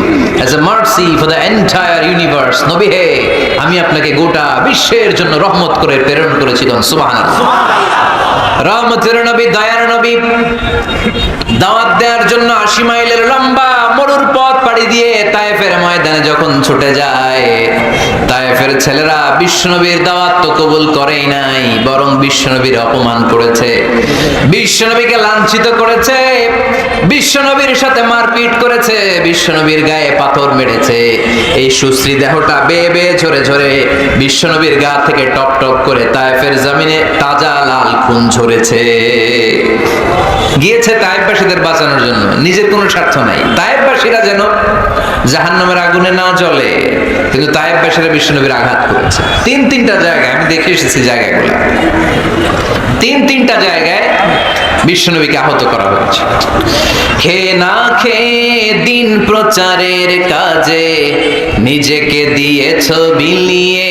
as a mercy for the entire universe. নবী হে, আমি আপনাকে গোটা বিশ্বের জন্য রহমত করে প্রেরণ করেছি। সুবহানাল্লাহ। রহমতের নবী, দয়ার নবী, দাওয়াত দেওয়ার জন্য 80 মাইলের লম্বা মরুর পথ পাড়ি দিয়ে তায়েফের ময়দানে যখন ছুটে যায়, তায়েফের ছেলেরা বিশ্বনবীর দাওয়াত তো কবুল করেই নাই, বরং বিশ্বনবীর অপমান করেছে, বিশ্বনবীকে লাঞ্ছিত করেছে, বিশ্বনবীর সাথে মারপিট করেছে, বিশ্বনবীর গায়ে পাথর মেরেছে। এই সুশ্রী দেহটা বেয়ে বেয়ে ঝরে ঝরে বিশ্বনবীর গা থেকে টপ টপ করে তায়েফের জমিনে তাজা লাল খুন ঝরেছে। গিয়েছে তায়েফবাসীদের বাঁচানোর জন্য, নিজের কোনো স্বার্থ নাই। তায়েফবাসীরা যেন জাহান্নামের আগুনে না জ্বলে, কিন্তু তায়েফবাসীরা বিশ্বনবীর আঘাত করেছে। তিনটা জায়গায় আমি দেখে এসেছি, জায়গাগুলো তিনটা জায়গায় বিশ্বনবীকে আহত করা হয়েছে। খেয়ে না খেয়ে দিন প্রচারের কাজে নিজেকে দিয়েছ বিলিয়ে,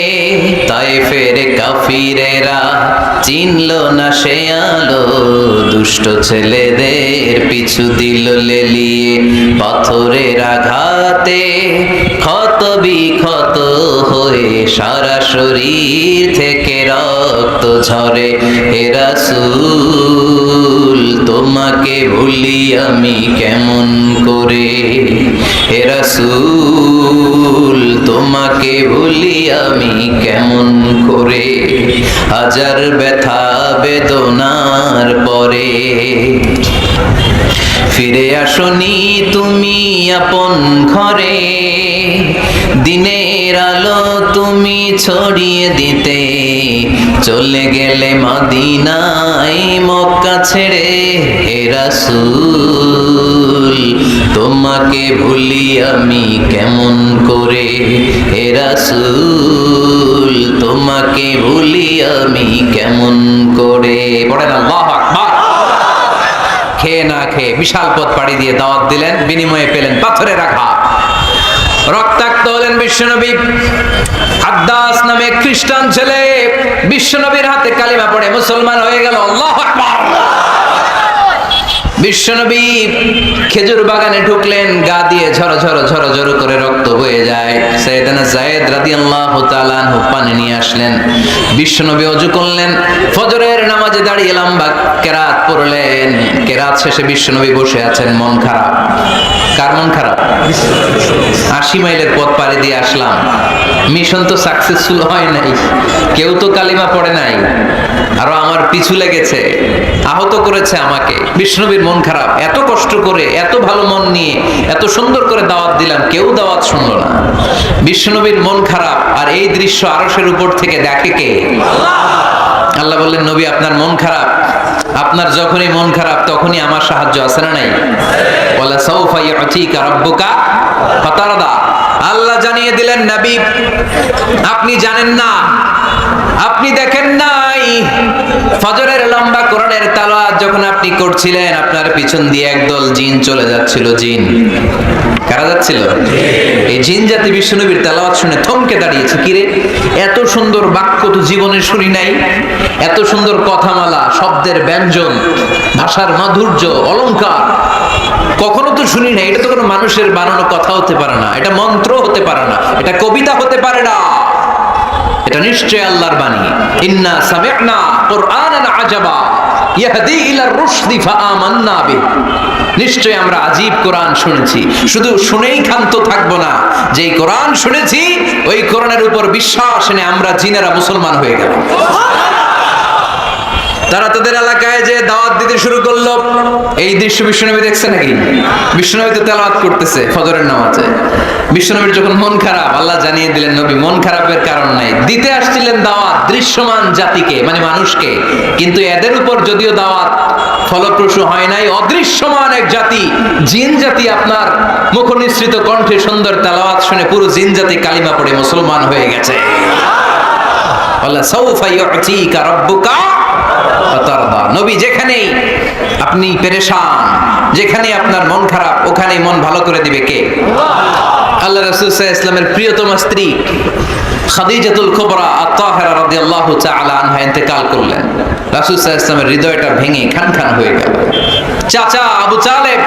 তায়েফের কাফিরেরা চিনল না সে আলো, দুষ্ট ছেলেদের পিছু দিল লেলিয়ে, পাথরের আঘাতে ক্ষত বিক্ষত হয়ে সারা শরীর থেকে রক্ত ঝরে। হে রাসূল তোমাকে ভুলি আমি কেমন করে, হে রাসূল তোমাকে ভুলি আমি কেমন করে, হাজার ব্যথা বেদনার পরে। ফিরে আসনি তুমি আপন ঘরে, দিনের আলো তুমি ছড়িয়ে দিতে, চলে গেলে মদিনায় মক্কা ছেড়ে। হে রাসূল তোমাকে ভুলি আমি কেমন করে, হে রাসূল তোমাকে ভুলি আমি কেমন করে। পড়েন আল্লাহু আকবার। খেয়ে না খেয়ে বিশাল পথ পাড়ি দিয়ে দাওয়াত দিলেন, বিনিময়ে পেলেন পাথরের আঘাত। রক্তাক্ত হলেন বিশ্বনবী। হাদ্দাস নামে খ্রিস্টান ছেলে বিশ্বনবীর হাতে কালিমা পড়ে মুসলমান হয়ে গেল। আল্লাহু আকবার। বিশ্বনবী খেজুর বাগানে ঢুকলেন, গা দিয়ে ঝরো ঝরো ঝরো ঝরো করে রক্ত বয়ে যায়। সাইয়েদনা যায়েদ রাদিয়াল্লাহু তাআলা আনহু পানি নিয়ে আসলেন। বিশ্বনবী ওযু করলেন, ফজরের নামাজে দাঁড়িয়ে লম্বা কেরাত পড়লেন। কেরাত শেষে বিশ্বনবী বসে আছেন, মন খারাপ। কার মন খারাপ? 80 মাইলের পথ পাড়ি দিয়ে আসলাম, মিশন তো সাকসেসফুল হয় নাই, কেউ তো কালিমা পড়ে নাই, আরো আমার পিছু লেগেছে, আহত করেছে আমাকে। বিশ্বনবীর মন খারাপ। এত কষ্ট করে, এত ভালো মন নিয়ে, এত সুন্দর করে দাওয়াত দিলাম, কেউ দাওয়াত শুনলো না। বিশ্বনবীর মন খারাপ, আর এই দৃশ্য আরশের উপর থেকে দেখে কে? আল্লাহ বললেন, নবী আপনার মন খারাপ, আপনার যখনই মন খারাপ তখনই আমার সাহায্য আছে না নাই? ওয়ালা সাউফা ইউতিকা রাব্বুকা ফাতারদা। আল্লাহ জানিয়ে দিলেন, নবী আপনি জানেন না, আপনি দেখেন নাই, ফজরের লম্বা কোরআনের তেলাওয়াত যখন আপনি করছিলেন, আপনার পিছন দিয়ে একদল জিন চলে যাচ্ছিল। জিন কারা যাচ্ছিল? এই জিন জাতি বিশ্বনবীর তেলাওয়াত শুনে থমকে দাঁড়িয়েছে। কিরে, এত সুন্দর বাক্য তো জীবনে শুনি নাই, এত সুন্দর কথামালা, শব্দের ব্যঞ্জন, ভাষার মাধুর্য, অলংকার কখনো তো শুনি নাই। এটা তো কোনো মানুষের বানানো কথা হতে পারে না, এটা মন্ত্র হতে পারে না, এটা কবিতা হতে পারে না, এটা নিশ্চয় আল্লাহর বাণী। ইন্না সামি'না কুরআনান আজাবা ইয়াহদি ইলার রুশদি ফাআমান্না বিহি। নিশ্চয় আমরা আজীব কোরআন শুনেছি। শুধু শুনেই ক্ষান্ত থাকবো না, যেই কোরআন শুনেছি ওই কোরআনের উপর বিশ্বাস এনে আমরা জিনেরা মুসলমান হয়ে গেল। তারা তাদের এলাকায় যে দাওয়াত দিতে শুরু করলো। এই দৃশ্য বিশ্বনবী দেখছে নাকি? বিশ্বনবী তো তেলাওয়াত করতেছে ফজরের নামাজে। বিশ্বনবীর যখন মন খারাপ, আল্লাহ জানিয়ে দিলেন, নবী মন খারাপের কারণ নাই, দিতে আসছিলেন দাওয়াত দৃশ্যমান জাতিকে, মানে মানুষকে, কিন্তু এদের উপর যদিও দাওয়াত ফলপ্রসূ হয় নাই, অদৃশ্যমান এক জাতি, জিন জাতি আপনার মুখ নিঃসৃত কণ্ঠে সুন্দর তেলাওয়াত শুনে পুরো জিন জাতি কালিমা পড়ে মুসলমান হয়ে গেছে। আল্লাহ সাউফা ইউতিকা রাব্বুকা ফাতারদা। নবী যেখানেই আপনি পেরেশান, যেখানে আপনার মন খারাপ, ওখানেই মন ভালো করে দিবে কে? আল্লাহ রাসূল সাল্লাল্লাহু আলাইহি ওয়াসাল্লামের প্রিয়তমা স্ত্রী খাদিজাতুল কুবরা আত-তাহিরা রাদিয়াল্লাহু তাআলা আনহা ইন্তেকাল করলেন। রাসূল সাল্লাল্লাহু আলাইহি ওয়াসাল্লামের হৃদয়টা ভেঙে খান খান হয়ে গেল। চাচা আবু তালেব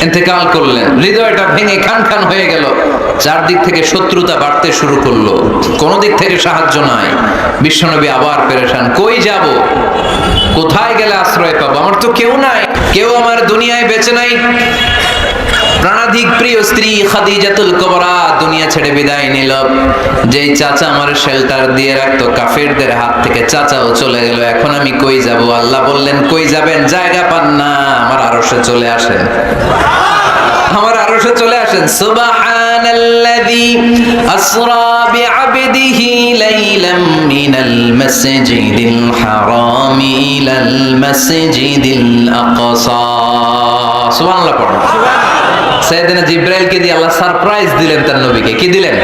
ইন্তেকাল করলেন, হৃদয়টা ভেঙে খান খান হয়ে গেল। চারদিক থেকে শত্রুতা বাড়তে শুরু করলো, কোন দিক থেকে সাহায্য নাই। বিশ্বনবী আবার পেরেশান, কই যাব, কোথায় গেলে আশ্রয় পাবো? আমার তো কেউ নাই, কেউ আমার দুনিয়ায় বেঁচে নাই। প্রাণাধিক প্রিয় স্ত্রী খাদিজাতুল কুবরা দুনিয়া ছেড়ে বিদায় নিল। যেই চাচা আমার শেল্টার দিয়ে রাখতো কাফেরদের হাত থেকে, চাচাও চলে গেল। এখন আমি কই যাব? আল্লাহ বললেন, কই যাবেন? জায়গা পান না, আমার আরশে চলে আসেন, আমার আরশে চলে আসেন। সুবহানাল্লাযী আসরা বিআবদিহি লাইলাম মিনাল মাসজিদিল হারাম ইলাল মাসজিদিল আকসা। সুবহানাল্লাহ পড়ুন। সাইয়েদনা জিবরাইলকে দিয়ে আল্লাহ সারপ্রাইজ দিলেন তার নবীকে। কি দিলেন?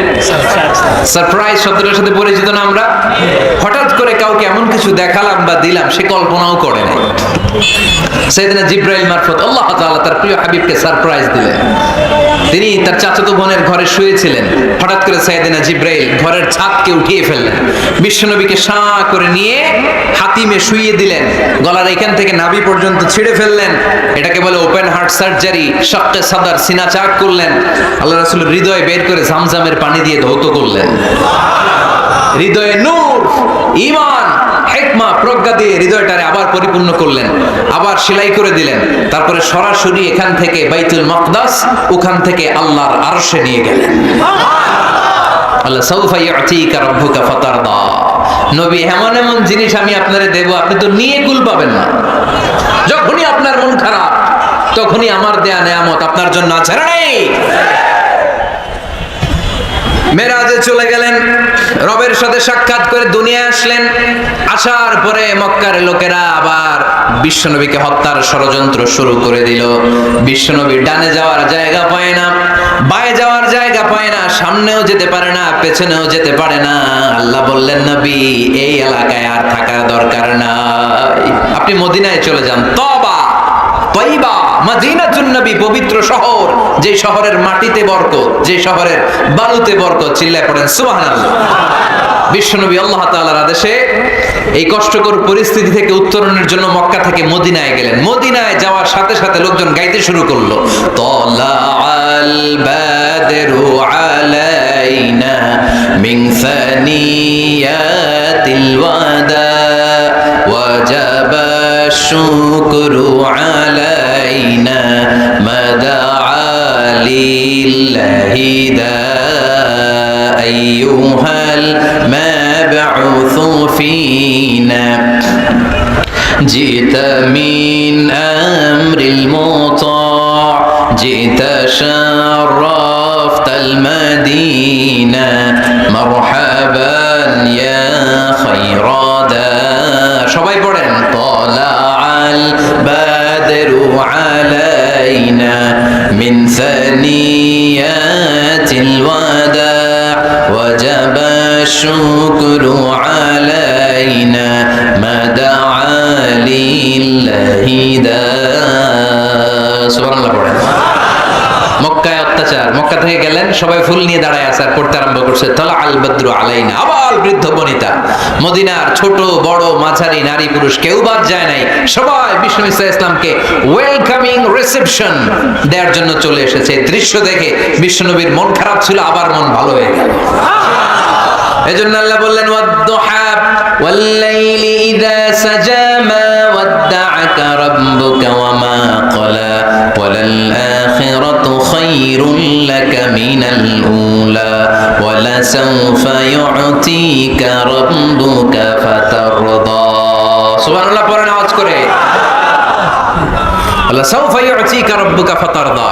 সারপ্রাইজ শব্দটার সাথে পরিচিত না আমরা? হঠাৎ করে কাউকে এমন কিছু দেখালাম বা দিলাম সে কল্পনাও করে নাই। সাইয়েদনা জিবরাইল মারফত আল্লাহ তাআলা তার প্রিয় হাবিবকে সারপ্রাইজ দিলেন। তিনি তার চাচাতো বোনের ঘরে শুয়েছিলেন, হঠাৎ করে সাইয়েদনা জিবরাইল ঘরের ছাদকে উঠিয়ে ফেললেন, বিশ্বনবীকে সাঁ করে নিয়ে হাতিমে শুইয়ে দিলেন, গলার এখান থেকে নাভি পর্যন্ত ছিঁড়ে ফেললেন। এটাকে বলে ওপেন হার্ট সার্জারি, শাক্কে সাদর সিনা চাক করলেন, আল্লাহ রাসূলের হৃদয় বের করে জামজামের পানি দিয়ে ধৌত করলেন। হৃদয়ে নূর, ঈমান, হিকমা, প্রজ্ঞা দিয়ে হৃদয়টারে আবার পরিপূর্ণ করলেন, আবার সেলাই করে দিলেন। তারপরে সরাসরি এখান থেকে বাইতুল মাকদাস, ওখান থেকে আল্লাহর আরশে নিয়ে গেলেন। আল্লাহ সাউফা ইউতিকা রাব্বুকা ফাতারদা, নবী এমন এমন জিনিস আমি আপনারে দেব, আপনি তো নিয়ে কুল পাবেন না। যখনই আপনার মন খারাপ, তখনই আমার দেয়া নেয়ামত আপনার জন্য আছে না নেই? মেরাজে চলে গেলেন, রবের সাথে সাক্ষাৎ করে দুনিয়ায় আসলেন। আসার পরে মক্কার লোকেরা আবার বিশ্বনবীকে হত্যার ষড়যন্ত্র শুরু করে দিল। বিশ্বনবী ডানে যাওয়ার জায়গা পায় না, বায়ে যাওয়ার জায়গা পায় না, সামনেও যেতে পারে না, পেছনেও যেতে পারে না। আল্লাহ বললেন, নবী এই এলাকায় আর থাকার দরকার নাই, আপনি মদিনায় চলে যান। তওবা, তয়বা, মদিনাতুন নবী, পবিত্র শহর, যে শহরের মাটিতে বরকত, যে শহরের বালুতে বরকত। চিল্লায় পড়েন সুবহানাল্লাহ। বিশ্বনবী আল্লাহ তাআলার আদেশে এই কষ্টকর পরিস্থিতি থেকে উত্তরণের জন্য মক্কা থেকে মদিনায় গেলেন। মদিনায় যাওয়ার সাথে সাথে লোকজন গাইতে শুরু করলো, তালাআল বাদরু আলাইনা মিন সানিয়াতিল ওয়াদা ওয়াজাবা শুকরু আলাইনা মাদআ লিল্লাহি দা আইয়ুহাল মাবউসু ফিনা জিতা মিন আমরিল মুতা' জিতা শারাফতাল মাদিনা মারহাবান ইয়া খায়রাদা। সবাই পড়েন, তালাআল বাদরু আলাইনা মিন সানিয়াতিল ওয়াদা ওয়াজাবা শুকরু আলাইনা মাদআ লিল্লাহি দা। সুবহানাল্লাহ পড়েন। মক্কায় অত্যাচার, মক্কা থেকে গেলেন, সবাই ফুল নিয়ে দাঁড়ায় আছে আর পড়তে আরম্ভ করছে, তালা আল বদরু আলাইনা। আবার বৃদ্ধ বনিতা, মদিনার ছোট বড় মাঝারি নারী পুরুষ কেউ বাদ যায় নাই, সবাই বিষ্ণু ইসা ইসলামকে ওয়েলকামিং রিসেপশন দেওয়ার জন্য চলে এসেছে। দৃশ্য দেখে বিশ্বনবীর মন খারাপ ছিল, আবার মন ভালো হয়ে গেল। এজন্য আল্লাহ বললেন, ওয়াদ-দুহা ওয়াল-লাইলি ইযা সাজা মা ওয়াদ্দা'আকা রাব্বুকা ওয়া মা ক্বালা ওয়ালাল আখিরাতু খায়রুল লাকা মিনাল উলা ওয়ালা সাওফা ইউ'তিকা রাব্বুকা ফাতারদা। সুবহানাল্লাহ পড়েন আওয়াজ করে, আল্লাহ সাওফা ইউ'তিকা রাব্বুকা ফাতারদা।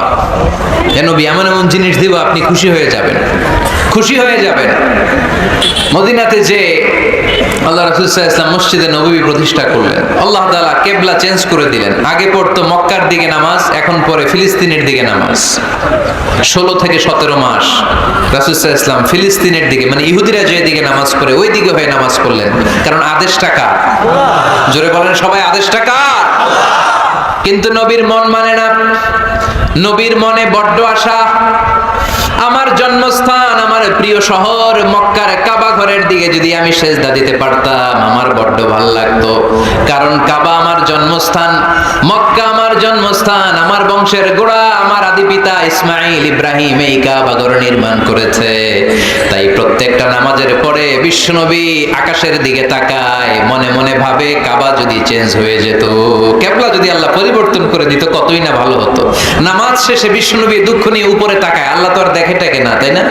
হে নবী, এমন এমন জিনিস দিব আপনি খুশি হয়ে যাবেন, খুশি হয়ে যাবেন। মদিনাতে যে আল্লাহ রাসূল সাল্লাল্লাহু আলাইহি ওয়াসাল্লাম মসজিদে নববী প্রতিষ্ঠা করলেন, আল্লাহ তাআলা কিবলা চেঞ্জ করে দিলেন। আগে পড়তো মক্কার দিকে নামাজ, এখন পড়ে ফিলিস্তিনের দিকে নামাজ। 16 থেকে 17 মাস রাসূল সাল্লাল্লাহু আলাইহি ওয়াসাল্লাম ফিলিস্তিনের দিকে, মানে ইহুদিরা যে দিকে নামাজ পড়ে ওই দিকে হয়ে নামাজ পড়লেন। কারণ আদেশটা কার? জোরে বলেন সবাই, আদেশটা কার? কিন্তু নবীর মন মানে না। নবীর মনে বড্ড আশা, আমার জন্মস্থান, আমার প্রিয় শহর মক্কার কাবা ঘরের দিকে যদি আমি সেজদা দিতে পারতাম আমার বড্ড ভালো লাগতো। কারণ কাবা আমার জন্মস্থান, মক্কা আমার জন্মস্থান, আমার বংশের গোড়া, আমার আদি পিতা ইসমাইল ইব্রাহিম এই কাবা ঘর নির্মাণ করেছে। তাই প্রত্যেকটা নামাজের পরে বিশ্বনবী আকাশের দিকে তাকায়, মনে মনে ভাবে কাবা যদি চেঞ্জ হয়ে যেত, কিবলা যদি আল্লাহ পরিবর্তন করে দিত কতই না ভালো হতো। নামাজ শেষে বিশ্বনবী দুঃখ নিয়ে উপরে তাকায়, আল্লাহ তো আর দেখে টেকে না, তাই না?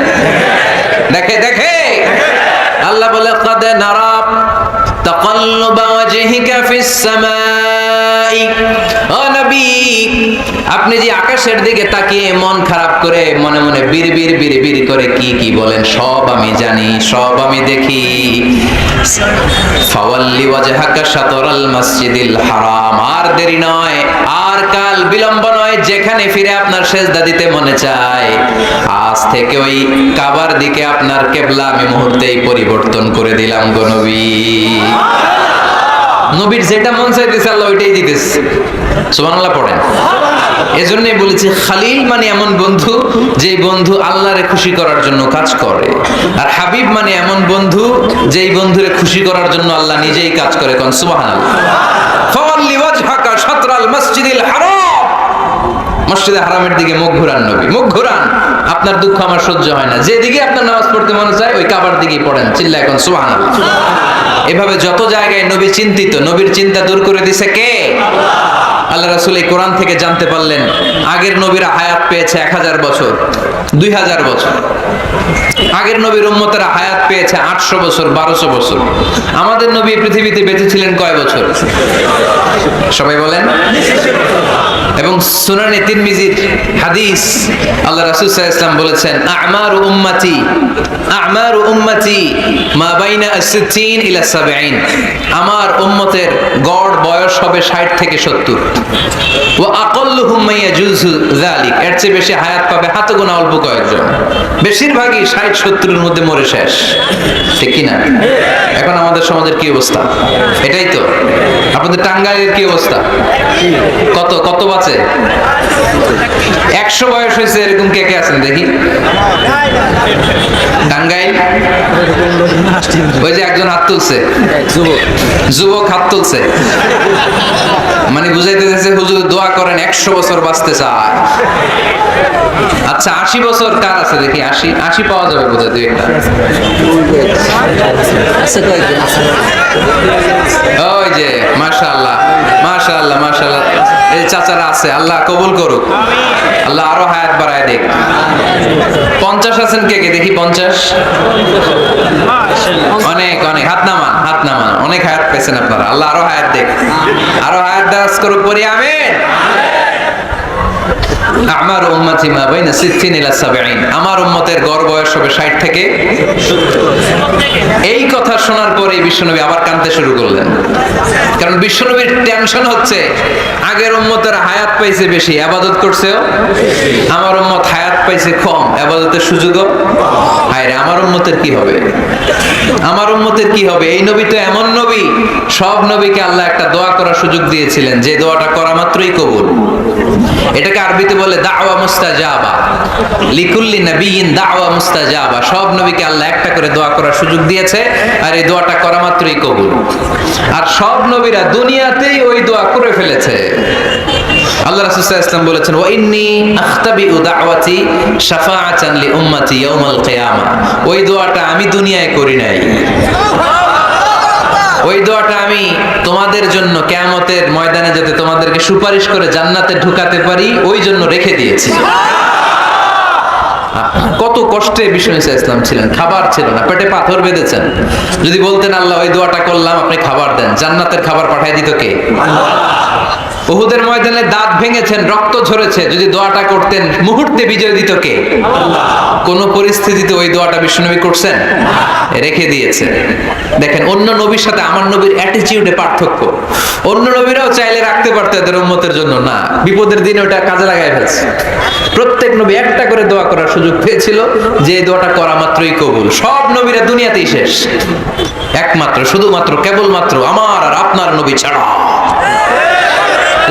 দেখে দেখে। আল্লাহ বলে, قد نرى تقلب وجهك في السماء। ও নবী, আপনি যে আকাশের দিকে তাকিয়ে মন খারাপ করে মনে মনে বিড়বিড় বিড়বিড় করে কি কি বলেন, সব আমি জানি, সব আমি দেখি। ফাওয়াল্লি ওয়াজহাকা শাতরাল মাসজিদিল হারাম। আর দেরি নয়, আর কাল বিলম্ব নয়, যেখানে ফিরে আপনার সেজদা দিতে মনে চায় আজ থেকে ওই কাবার দিকে আপনার কিবলা আমি মুহূর্তেই পরিবর্তন করে দিলাম গো নবী। নবীর যেটা মন চাইতেছে আল্লাহ ওইটাই দিতেছে। সুবহানাল্লাহ পড়েন। এজন্যই বলেছি খালিল মানে এমন বন্ধু যেই বন্ধু আল্লাহরে খুশি করার জন্য কাজ করে, আর হাবিব মানে এমন বন্ধু যেই বন্ধুরে খুশি করার জন্য আল্লাহ নিজেই কাজ করে। কোন সুবহানাল্লাহ। ফাওয়াল্লি ওয়াজহাকা শাতরাল মাসজিদিল হারাম। মসজিদে হারামের দিকে মুখ ঘুরান নবী, মুখ ঘুরান, আপনার দুঃখ আমার সহ্য হয় না। যেদিকে আপনার নামাজ পড়তে মনে চায় ওই কাবার দিকেই পড়েন, চিল্লা এখন সুবহানাল্লাহ। এভাবে যত জায়গায় নবী চিন্তিত, নবীর চিন্তা দূর করে দিছে কে? আল্লাহ রাসূল এই কোরআন থেকে জানতে পারলেন আগের নবীরা হায়াত পেয়েছে 1000 বছর, 2000 বছর। আগের নবীর উম্মতেরা হায়াত পেয়েছে 800 বছর, 1200 বছর। আমাদের নবী পৃথিবীতে বেঁচে ছিলেন কয় বছর? সবাই বলেন। এবং সুনানে তিরমিজির হাদিস, আল্লাহ রাসূল সাল্লাল্লাহু আলাইহি ওয়াসাল্লাম বলেছেন আমারু উম্মতি মা বাইনা আস-সিত্তিন ইলা 70। আমার উম্মতের গড় বয়স হবে 60 থেকে 70। ওয়া আকাল্লুহুম মা ইয়াজুজু যালিক, এর চেয়ে বেশি হায়াত পাবে হাতে গোনা অল্প কয়েকজন। বেশিরভাগই 60-70 এর মধ্যে মরে শেষ, ঠিক কি না? এখন আমাদের সমাজের কি অবস্থা? এটাই তো। আপনাদের টাঙ্গাইলের কি অবস্থা? কত কত বাঁচে? 100 বয়স হয়েছে এরকম কে কে আছেন দেখি? টাঙ্গাইল ওই যে একজন হাত তুলছে, যুবক হাত তুলছে, মানে বুঝাইতে চাইছে হুজুর দোয়া করেন 100 বছর বাঁচতে চায়। আচ্ছা 80 বছর কার আছে দেখি? 80 পাওয়া যাবে বোধহয় দুই একটা। ওই যে মাশাআল্লাহ মাশাআল্লাহ মাশাআল্লাহ, এই চাচারা আছে, আল্লাহ কবুল করুক, আল্লাহ আরো হায়াত বাড়ায় দেখ। 50 আছেন কে কে দেখি? 50 অনেক অনেক, হাত নামান হাত নামান, অনেক হায়াত পেয়েছেন আপনারা, আল্লাহ আরো হায়াত দেখ, আরো হায়াত দারাজ করুক, পড়ি আমিন। আমার উম্মতি মা বাইনা 60 ইলা 70, আমার উম্মতের গড় বয়স হবে 60 থেকে 70। এই কথা শোনার পরে বিশ্বনবী আবার কাঁদতে শুরু করলেন, কারণ বিশ্বনবীর টেনশন হচ্ছে আগের উম্মতের হায়াত পাইছে বেশি, ইবাদত করছেও, আমার উম্মত হায়াত পাইছে কম, ইবাদতের সুযোগও। হায়রে আমার উম্মতের কি হবে? আমার উম্মতের কি হবে? এই নবী তো এমন নবী, সব নবীকে আল্লাহ একটা দোয়া করার সুযোগ দিয়েছিলেন, যে দোয়াটা করা মাত্রই কবুল। এটাকে আরবিতে বলে দাওয়া মুস্তাজাবা, লিকুল্লি নবিয়িন দাওয়া মুস্তাজাবা। সব নবীকে আল্লাহ একটা করে দোয়া করার সুযোগ দিয়েছে, আর এই দোয়াটা করা মাত্রই কবুল। আর সব নবীরা দুনিয়াতেই ওই দোয়া করে ফেলেছে। আল্লাহ রাসূল সাল্লাল্লাহু আলাইহি ওয়াসাল্লাম বলেছেন ওয়া ইন্নী আখতাবিউ দাওয়াতি শাফাআতান লি উম্মতি ইয়াউমাল কিয়ামা। ওই দোয়াটা আমি দুনিয়ায় করি নাই, ওই দোয়াটা আমি তোমাদের জন্য কিয়ামতের ময়দানে যাতে তোমাদেরকে সুপারিশ করে জান্নাতে ঢুকাতে পারি ওই জন্য রেখে দিয়েছি। কত কষ্টে বিষ্ণু ইসলাম ছিলেন, খাবার ছিল না, পেটে পাথর বেঁধেছেন। যদি বলতেন আল্লাহ ওই দোয়াটা করলাম আপনি খাবার দেন, জান্নাতের খাবার পাঠিয়ে দিত কে? উহুদের ময়দানে দাঁত ভেঙেছেন, রক্ত ঝরেছে, যদি দোয়াটা করতেন মুহূর্তে বিজয় দিত কে? কোন পরিস্থিতিতে ওই দোয়াটা বিশ্বনবী করছেন? রেখে দিয়েছে। দেখেন অন্য নবীর সাথে আমার নবীর অ্যাটিটিউডে পার্থক্য। অন্য নবীরাও চাইলে রাখতে পারতো এদের উম্মতের জন্য, না, বিপদের দিনে ওটা কাজে লাগায় ফেলছে। প্রত্যেক নবী একটা করে দোয়া করার সুযোগ পেয়েছিল, যে দোয়াটা করা মাত্রই কবুল। সব নবীরা দুনিয়াতেই শেষ, একমাত্র শুধুমাত্র কেবলমাত্র আমার আর আপনার নবী ছাড়া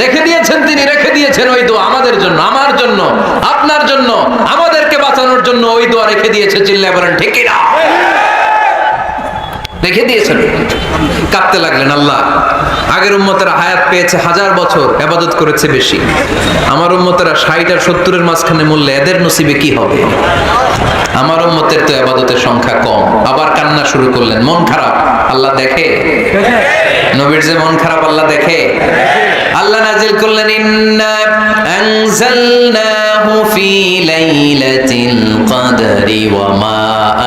রেখে দিয়েছেন তিনি, রেখে দিয়েছেন ওই দোয়া আমাদের জন্য, আমার জন্য, আপনার জন্য, আমাদেরকে বাঁচানোর জন্য ওই দোয়া রেখে দিয়েছে। চিল্লায় বলেন ঠিক কি না? রেখে দিয়েছেন। কাঁদতে লাগলেন, আল্লাহ আগের উম্মতেরা হায়াত পেয়েছে 1000 বছর, ইবাদত করেছে বেশি, আমার উম্মতেরা 60 আর 70 এর মাঝখানে মরলে এদের নসিবে কি হবে? আমার উম্মতের তো ইবাদতের সংখ্যা কম। আবার কান্না শুরু করলেন, মন খারাপ আল্লাহ দেখে, নবীর যে মন খারাপ আল্লাহ দেখে। আল্লাহ নাযিল করলেন ইন্না আনজালনাহু ফি লাইলাতিল কদরি ওয়া মা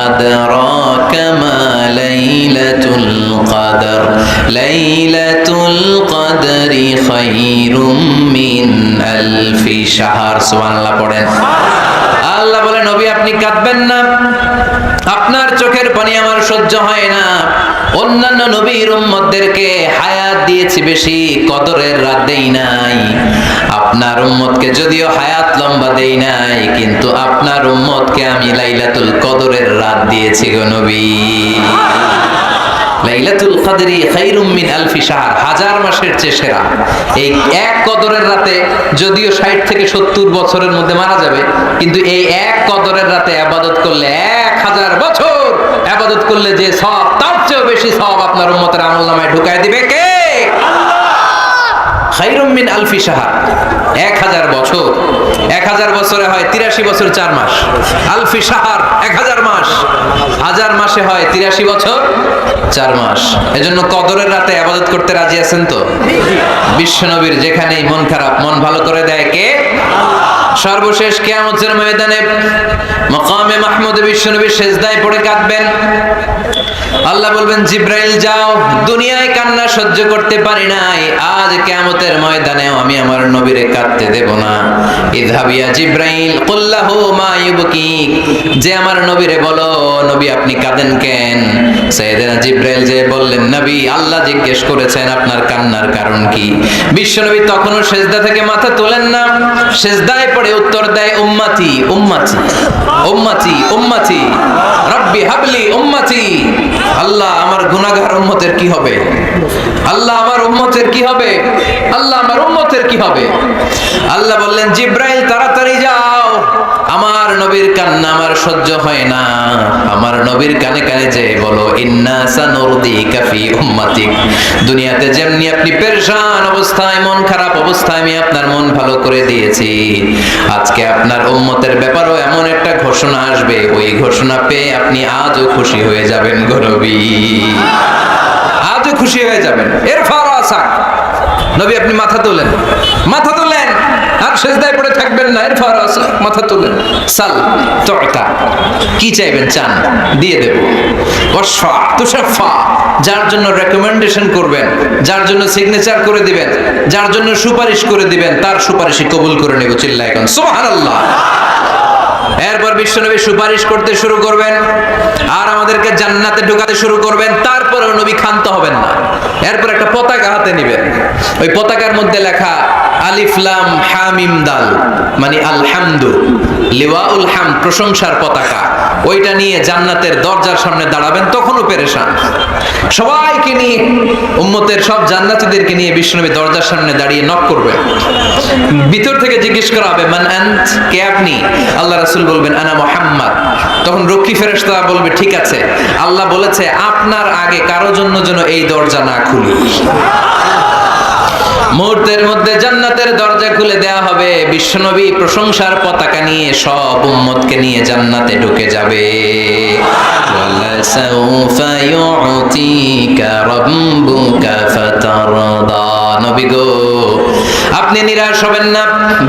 আদরাকা মা লাইলাতুল কদর লাইলাতুল কদরি খায়রুম মিন আলফি শাহর। সুবহানাল্লাহ পড়েন। আল্লাহ বলে নবী আপনি কাঁদবেন না, আপনার চোখের পানি আমার সহ্য হয় না। অন্যান্য নবীর উম্মতদেরকে হায়াত দিয়েছি বেশি, কদরের রাত দেই নাই। আপনার উম্মতকে যদিও হায়াত লম্বা দেই নাই, কিন্তু আপনার উম্মতকে আমি লাইলাতুল কদরের রাত দিয়েছি গো নবী। লাইলাতুল কদরি খায়রুম মিন আলফি শাহর, 1000 মাসের চেয়ে সেরা। এই এক কদরের রাতে যদিও 60 থেকে 70 বছরের মধ্যে মারা যাবে, কিন্তু এই এক কদরের রাতে ইবাদত করলে 1000 বছর ইবাদত করলে যে সওয়াব, তার চেয়েও বেশি সওয়াব আপনার উম্মতের আমলনামায় ঢুকায় দিবে কে? আল্লাহ। খায়রুম মিন আলফি শাহর, 1000 বছর। 1000 বছরে হয় 83 বছর 4 মাস। আলফি শাহর 1000 মাস, 1000 মাসে হয় 83 বছর 4 মাস। এজন্য কদরের রাতে ইবাদত করতে রাজি আছেন তো? বিশ্বনবীর যেখানেই মন খারাপ, মন ভালো করে দেয় কে? সর্বশেষ কিয়ামতের ময়দানে মাকামে মাহমুদে বিশ্বনবী সিজদায় পড়ে কাঁদবেন। আল্লাহ বলবেন, জিব্রাইল যাও, দুনিয়ায় কান্না সহ্য করতে পারি নাই, আজ কিয়ামতের ময়দানেও আমি আমার নবীরে কাঁদতে দেব না। ইযহাবিয়া জিব্রাইল কুল্লাহু মা ইউবকি, যে আমার নবীরে বলো, নবী আপনি কাঁদেন কেন? সাইয়েদনা জিব্রাইল যে বললেন, নবী আল্লাহ জিজ্ঞেস করেছেন আপনার কান্নার কারণ কি। বিশ্বনবী তখনও সিজদা থেকে মাথা তোলেন না, সিজদায় পড়ে উত্তর দেয়, উম্মতি উম্মতি উম্মতি উম্মতি রব্বি হাবলি উম্মতি। আল্লাহ আমার গুনাহগার উম্মতের কি হবে? আল্লাহ আমার উম্মতের কি হবে? আল্লাহ আমার উম্মতের কি হবে? আল্লাহ বললেন, জিব্রাইল তাড়াতাড়ি যাও, আমার নবীর কান্না আমার সহ্য হয় না, আমার নবীর কানে কানে যে বলো, ইন্না সানুরদিকা ফি উম্মাতিক, দুনিয়াতে যেমনি আপনি পেরেশান অবস্থায়, মন খারাপ অবস্থায় আমি আপনার মন ভালো করে দিয়েছি, আজকে আপনার উম্মতের ব্যাপারও এমন একটা ঘোষণা আসবে, ওই ঘোষণা পেয়ে আপনি আজও খুশি হয়ে যাবেন গো নবী, আজও খুশি হয়ে যাবেন। ইরফা রাসাক, নবী আপনি মাথা তোলেন, মাথা তোলেন, আর সিজদায় পড়ে থাকবেন না। ইরফা রাসাক, মাথা তোলেন। সাল তুতা, কি চাইবেন চান দিয়ে দেব। ওয়াশফা তুশাফা, যার জন্য রেকমেন্ডেশন করবেন, যার জন্য সিগনেচার করে দিবেন, যার জন্য সুপারিশ করে দিবেন, তার সুপারিশই কবুল করে নেব। চিল্লায় এখন সুবহানাল্লাহ। এরপর বিশ্বনবী সুপারিশ করতে শুরু করবেন আর আমাদেরকে জান্নাতে ঢোকাতে শুরু করবেন। তারপরেও নবী ক্ষান্ত হবেন না। এরপর একটা পতাকা হাতে নেবেন, ওই পতাকার মধ্যে লেখা আলিফ লাম হা মিম দাল, মানে আলহামদু, লিওয়াউল হামদ, প্রশংসার পতাকা, ওইটা নিয়ে জান্নাতের দরজার সামনে দাঁড়াবেন। তখনও পেরেশান, সবাইকে নিয়ে, উম্মতের সব জান্নাতীদেরকে নিয়ে বিশ্বনবী দরজার সামনে দাঁড়িয়ে নক করবেন। ভিতর থেকে জিজ্ঞেস করা হবে, মান আনত, কে আপনি? আল্লাহ রাসূল বলবেন, আনা মুহাম্মদ। তখন রক্ষী ফেরেশতা বলবে, ঠিক আছে, আল্লাহ বলেছে আপনার আগে কারো জন্য যেন এই দরজা না খুলি। মুহূর্তের মধ্যে জান্নাতের দরজা খুলে দেয়া হবে, বিশ্বনবী প্রশংসার পতাকা নিয়ে সব উম্মতকে নিয়ে জান্নাতে ঢুকে যাবে। ওয়ালা সাউফা ইউতিকা রাব্বুকা ফাতারদা, নবী গো আপনি নিরাশ হবেন না,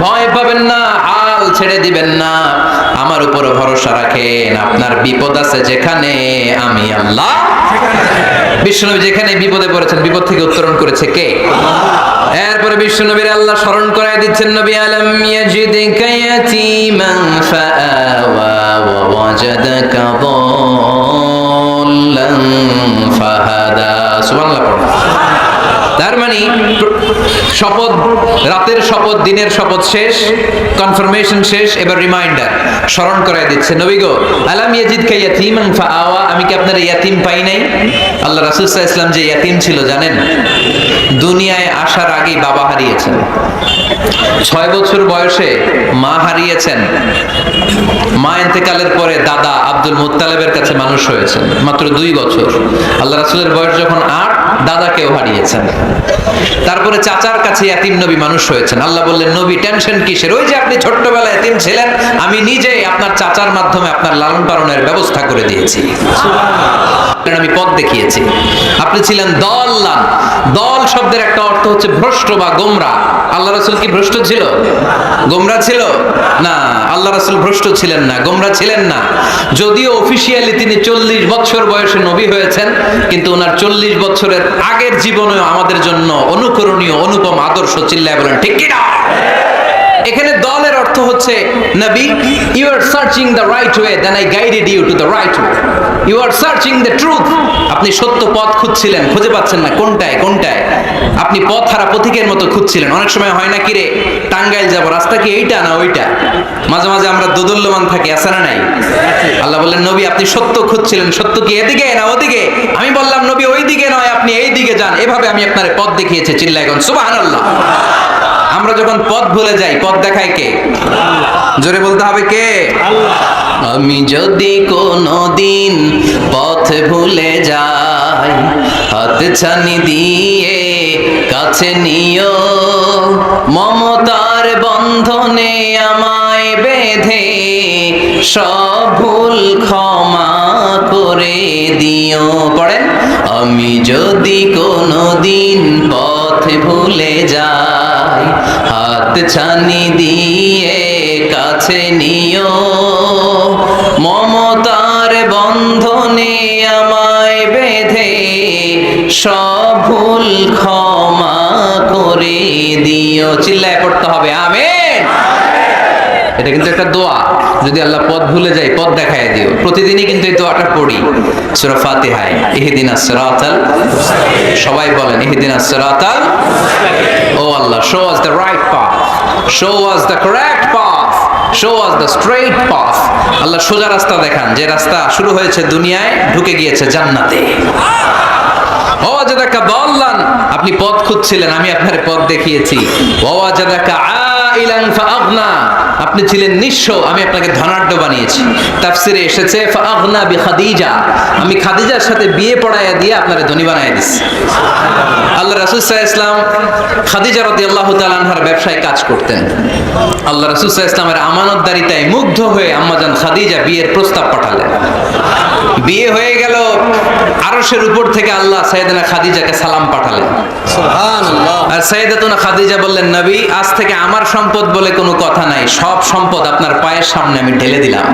ভয় পাবেন না, হাল ছেড়ে দিবেন না, আমার উপর ভরসা রাখেন। আপনার বিপদ আছে যেখানে, আমি আল্লাহ। বিশ্বনবী যেখানে বিপদে পড়েছেন, বিপদ থেকে উত্তরণ করেছে কে? এরপরে বিশ্বনবীর আল্লাহ স্মরণ করায় দিচ্ছেন, নবী আলাম ইয়াজিদিকা ইয়াতীমান ফাআওয়া ওয়া ওয়াজাদাকা দাল্লান ফাহাদা। সুবহানাল্লাহ। তার মানে শপথ, রাতের শপথ, দিনের শপথ শেষ, কনফার্মেশন শেষ, এবার রিমাইন্ডার, স্মরণ করায় দিচ্ছে, নবী গো আলাম ইয়াজিদকা ইয়াতীমান ফাআওয়া, আমি কি আপনার ইয়াতীম পাই নাই? আল্লাহ রাসূল সাল্লাল্লাহু আলাইহি ওয়াসাল্লাম যে ইয়াতীম ছিল জানেন? দুনিয়ায় আসার আগেই বাবা হারিয়েছেন, 6 বছর বয়সে মা হারিয়েছেন, মা ইন্তেকালের পরে দাদা আব্দুল মুত্তালিবের কাছে মানুষ হয়েছেন মাত্র 2 বছর। আল্লাহ রাসূলের বয়স যখন 8, দাদাকেও হারিয়েছেন। তারপরে চাচার কাছে ইয়াতীম নবী মানুষ হয়েছেন। আল্লাহ বললেন, নবী টেনশন কিসের? ওই যে আপনি ছোট্টবেলায় ইয়াতীম ছিলেন, আমি নিজেই আপনার চাচার মাধ্যমে আপনার লালন পালনের ব্যবস্থা করে দিয়েছি, আমি পথ দেখিয়েছি। আপনি ছিলেন দল্লান, দল শব্দের একটা অর্থ হচ্ছে ভ্রষ্ট বা গোমরা। আল্লাহ রাসূল কি ভ্রষ্ট ছিল? গোমরা ছিল না, আল্লাহ রাসূল ভ্রষ্ট ছিলেন না, গোমরা ছিলেন না। যদিও অফিশিয়ালি তিনি 40 বছর বয়সে নবী হয়েছেন, কিন্তু ওনার 40 বছরের আগের জীবনেও আমাদের জন্য অনুকরণীয়, অনুপম আদর্শ। চিল্লায় বলেন ঠিক কি না? এখানে দলের অর্থ হচ্ছে, নবী you are searching the right way, then I guided you to the right way. You are searching the truth, আপনি সত্য পথ খুঁজছিলেন, খুঁজে পাচ্ছেন না, কোনটায় কোনটায়, আপনি পথ হারা পথিকের মতো খুঁজছিলেন। অনেক সময় হয় না কি রে, টাঙ্গাইল যাব, রাস্তা কি এইটা না ওইটা? মাঝে মাঝে আমরা দোদুল্যমান থাকি, আছে না নাই? আল্লাহ বললেন, নবী আপনি সত্য খুঁজছিলেন, সত্য কি এদিকে না ওদিকে? আমি বললাম, নবী ওই দিকে নয়, আপনি এই দিকে যান, এভাবে আমি আপনার পথ দেখিয়েছি। চিল্লায় এখন সুবহানাল্লাহ। আমরা যখন পথ ভুলে যাই, পথ দেখায় কে? জোরে বলতে হবে কে? আল্লাহ। আমি যদি কোনোদিন পথ ভুলে যাই, যায়, হাত ছানি দিয়ে কাছে নিও, মমতার বন্ধনে আমায় বেঁধে সব ভুল ক্ষমা করে দিও। পড়েন, আমি যদি কোনোদিন পথ ভুলে যাই, হাত ছানি দিয়ে কাছে নিও, মমতার বন্ধনে আমায় বেঁধে সব ভুল ক্ষমা করে দিও। চিল্লায় পড়তে হবে আমিন। এটা কিন্তু একটা দোয়া, যদি আল্লাহ পথ ভুলে যায় পথ দেখায় দিও। প্রতিদিনই কিন্তু এই দোয়াটা পড়ি সূরা ফাতিহায়, ইহদিনাস সিরাতাল, সবাই বলেন ইহদিনাস সিরাতাল, ও আল্লাহ show us the right path, show us the correct path, show us the straight path। আল্লাহ সোজা রাস্তা দেখান, যে রাস্তা শুরু হয়েছে দুনিয়ায় ঢুকে গিয়েছে জান্নাতে। ওয়াজাদাকা দাল্লান, আপনি পথ খুঁজছিলেন, আমি আপনার পথ দেখিয়েছি। ওয়াজাদাকা আইলান ফাআগনা, আপনি ছিলেন নিঃস্ব, আমি আপনাকে ধনাঢ্য বানিয়েছি। তাফসিরে এসেছে ফাআগনা বিখাদিজা, আমি খাদিজার সাথে বিয়ে পড়াইয়া দিয়ে আপনারে ধনী বানাইয়া দিছি। আল্লাহ রাসূল সাল্লাল্লাহু আলাইহি ওয়াসাল্লাম খাদিজা রাদিয়াল্লাহু তাআলা আনহার ব্যবসায় কাজ করতেন। আল্লাহ রাসূল সাল্লাল্লাহু আলাইহি ওয়াসাল্লামের আমানতদারিতায় মুগ্ধ হয়ে আম্মাজান খাদিজা বিয়ের প্রস্তাব পাঠালেন। বিয়ে হয়ে গেল, আরশের উপর থেকে আল্লাহ সাইয়েদানা খাদিজাকে সালাম পাঠালেন। সুবহানাল্লাহ। আর সাইয়েদাতুনা খাদিজা বললেন, নবী, আজ থেকে আমার সম্পদ বলে কোনো কথা নাই, সব সম্পদ আপনার পায়ের সামনে আমি ঢেলে দিলাম,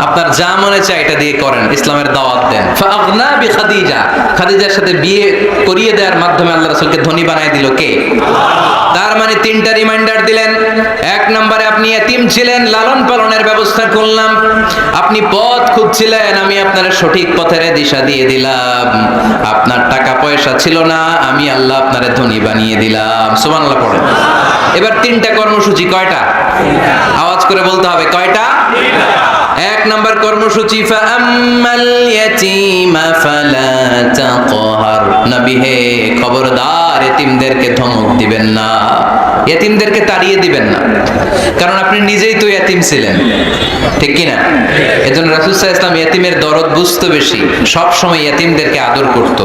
আপনার যা মনে চায় এটা দিয়ে করেন, ইসলামের দাওয়াত দেন। ফাআগনা বিখাদিজা, খাদিজার সাথে বিয়ে করিয়ে দেওয়ার মাধ্যমে আল্লাহ রাসূলকে ধনী বানায় দিল কে? তার মানে তিনটা রিমাইন্ডার দিলেন। এক নম্বরে আপনি এতিম ছিলেন, লালন পালনের ব্যবস্থা করলাম। আপনি পথ খুঁজছিলেন, আমি আপনার সঠিক পথের দিশা দিয়ে দিলাম। আপনার টাকা পয়সা ছিল না, আমি আল্লাহ আপনারে ধনী বানিয়ে দিলাম। সুবহানাল্লাহ পড়েন। এবার তিনটা কর্মসূচি, কয়টা? আওয়াজ করে বলতে হবে, কয়টা? এক নম্বর কর্মসূচি, ফাআম্মাল ইয়াতীমা ফালা তাকহার, নবী হে খবরদার এতিমদেরকে ধমক দিবেন না, এতিমদেরকে তাড়িয়ে দিবেন না, কারণ আপনি নিজেই তো এতিম ছিলেন, ঠিক কি না? এজন্য রাসূল সাল্লাল্লাহু আলাইহি ওয়াসাল্লাম এতিমের দরদ বুঝতে বেশি, সব সময় এতিমদেরকে আদর করত।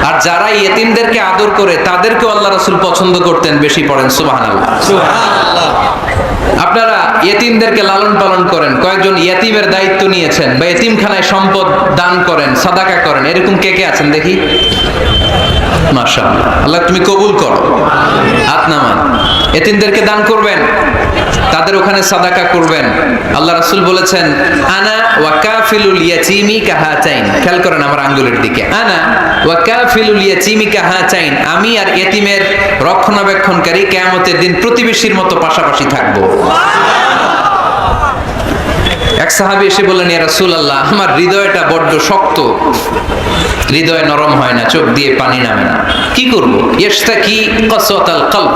আর যারা এতিমদেরকে আদর করে তাদেরকেও আল্লাহ রাসূল পছন্দ করতেন বেশি। পড়েন সুবহানাল্লাহ। সুবহানাল্লাহ। আপনারা এতিমদেরকে লালন পালন করেন, কয়েকজন এতিমের দায়িত্ব নিয়েছেন, বা এতিমখানায় সম্পদ দান করেন, সাদাকা করেন, এরকম কে কে আছেন দেখি? মাশাআল্লাহ, আল্লাহ তুমি কবুল করো। হাত নামান। এতিমদেরকে দান করবেন, তাদের ওখানে সাদাকা করবেন। আল্লাহ রাসূল বলেছেন, আনা ওয়া কাফিলুল ইয়াতীমি কাহাতাইন। খেয়াল করেন আমার আঙ্গুলের দিকে, আনা ওয়া কাফিলুল ইয়াতীমি কাহাতাইন, আমি আর এতিমের রক্ষণাবেক্ষণকারী কিয়ামতের দিন প্রতিবেশীর মতো পাশাপাশি থাকবো। এক সাহাবী এসে বললেন, ইয়া রাসূলুল্লাহ, আমার হৃদয়টা বড্ড শক্ত, হৃদয় নরম হয় না, চোখ দিয়ে পানি নামে না, কি করব? ইশতাকি কাসওয়াতাল কলব।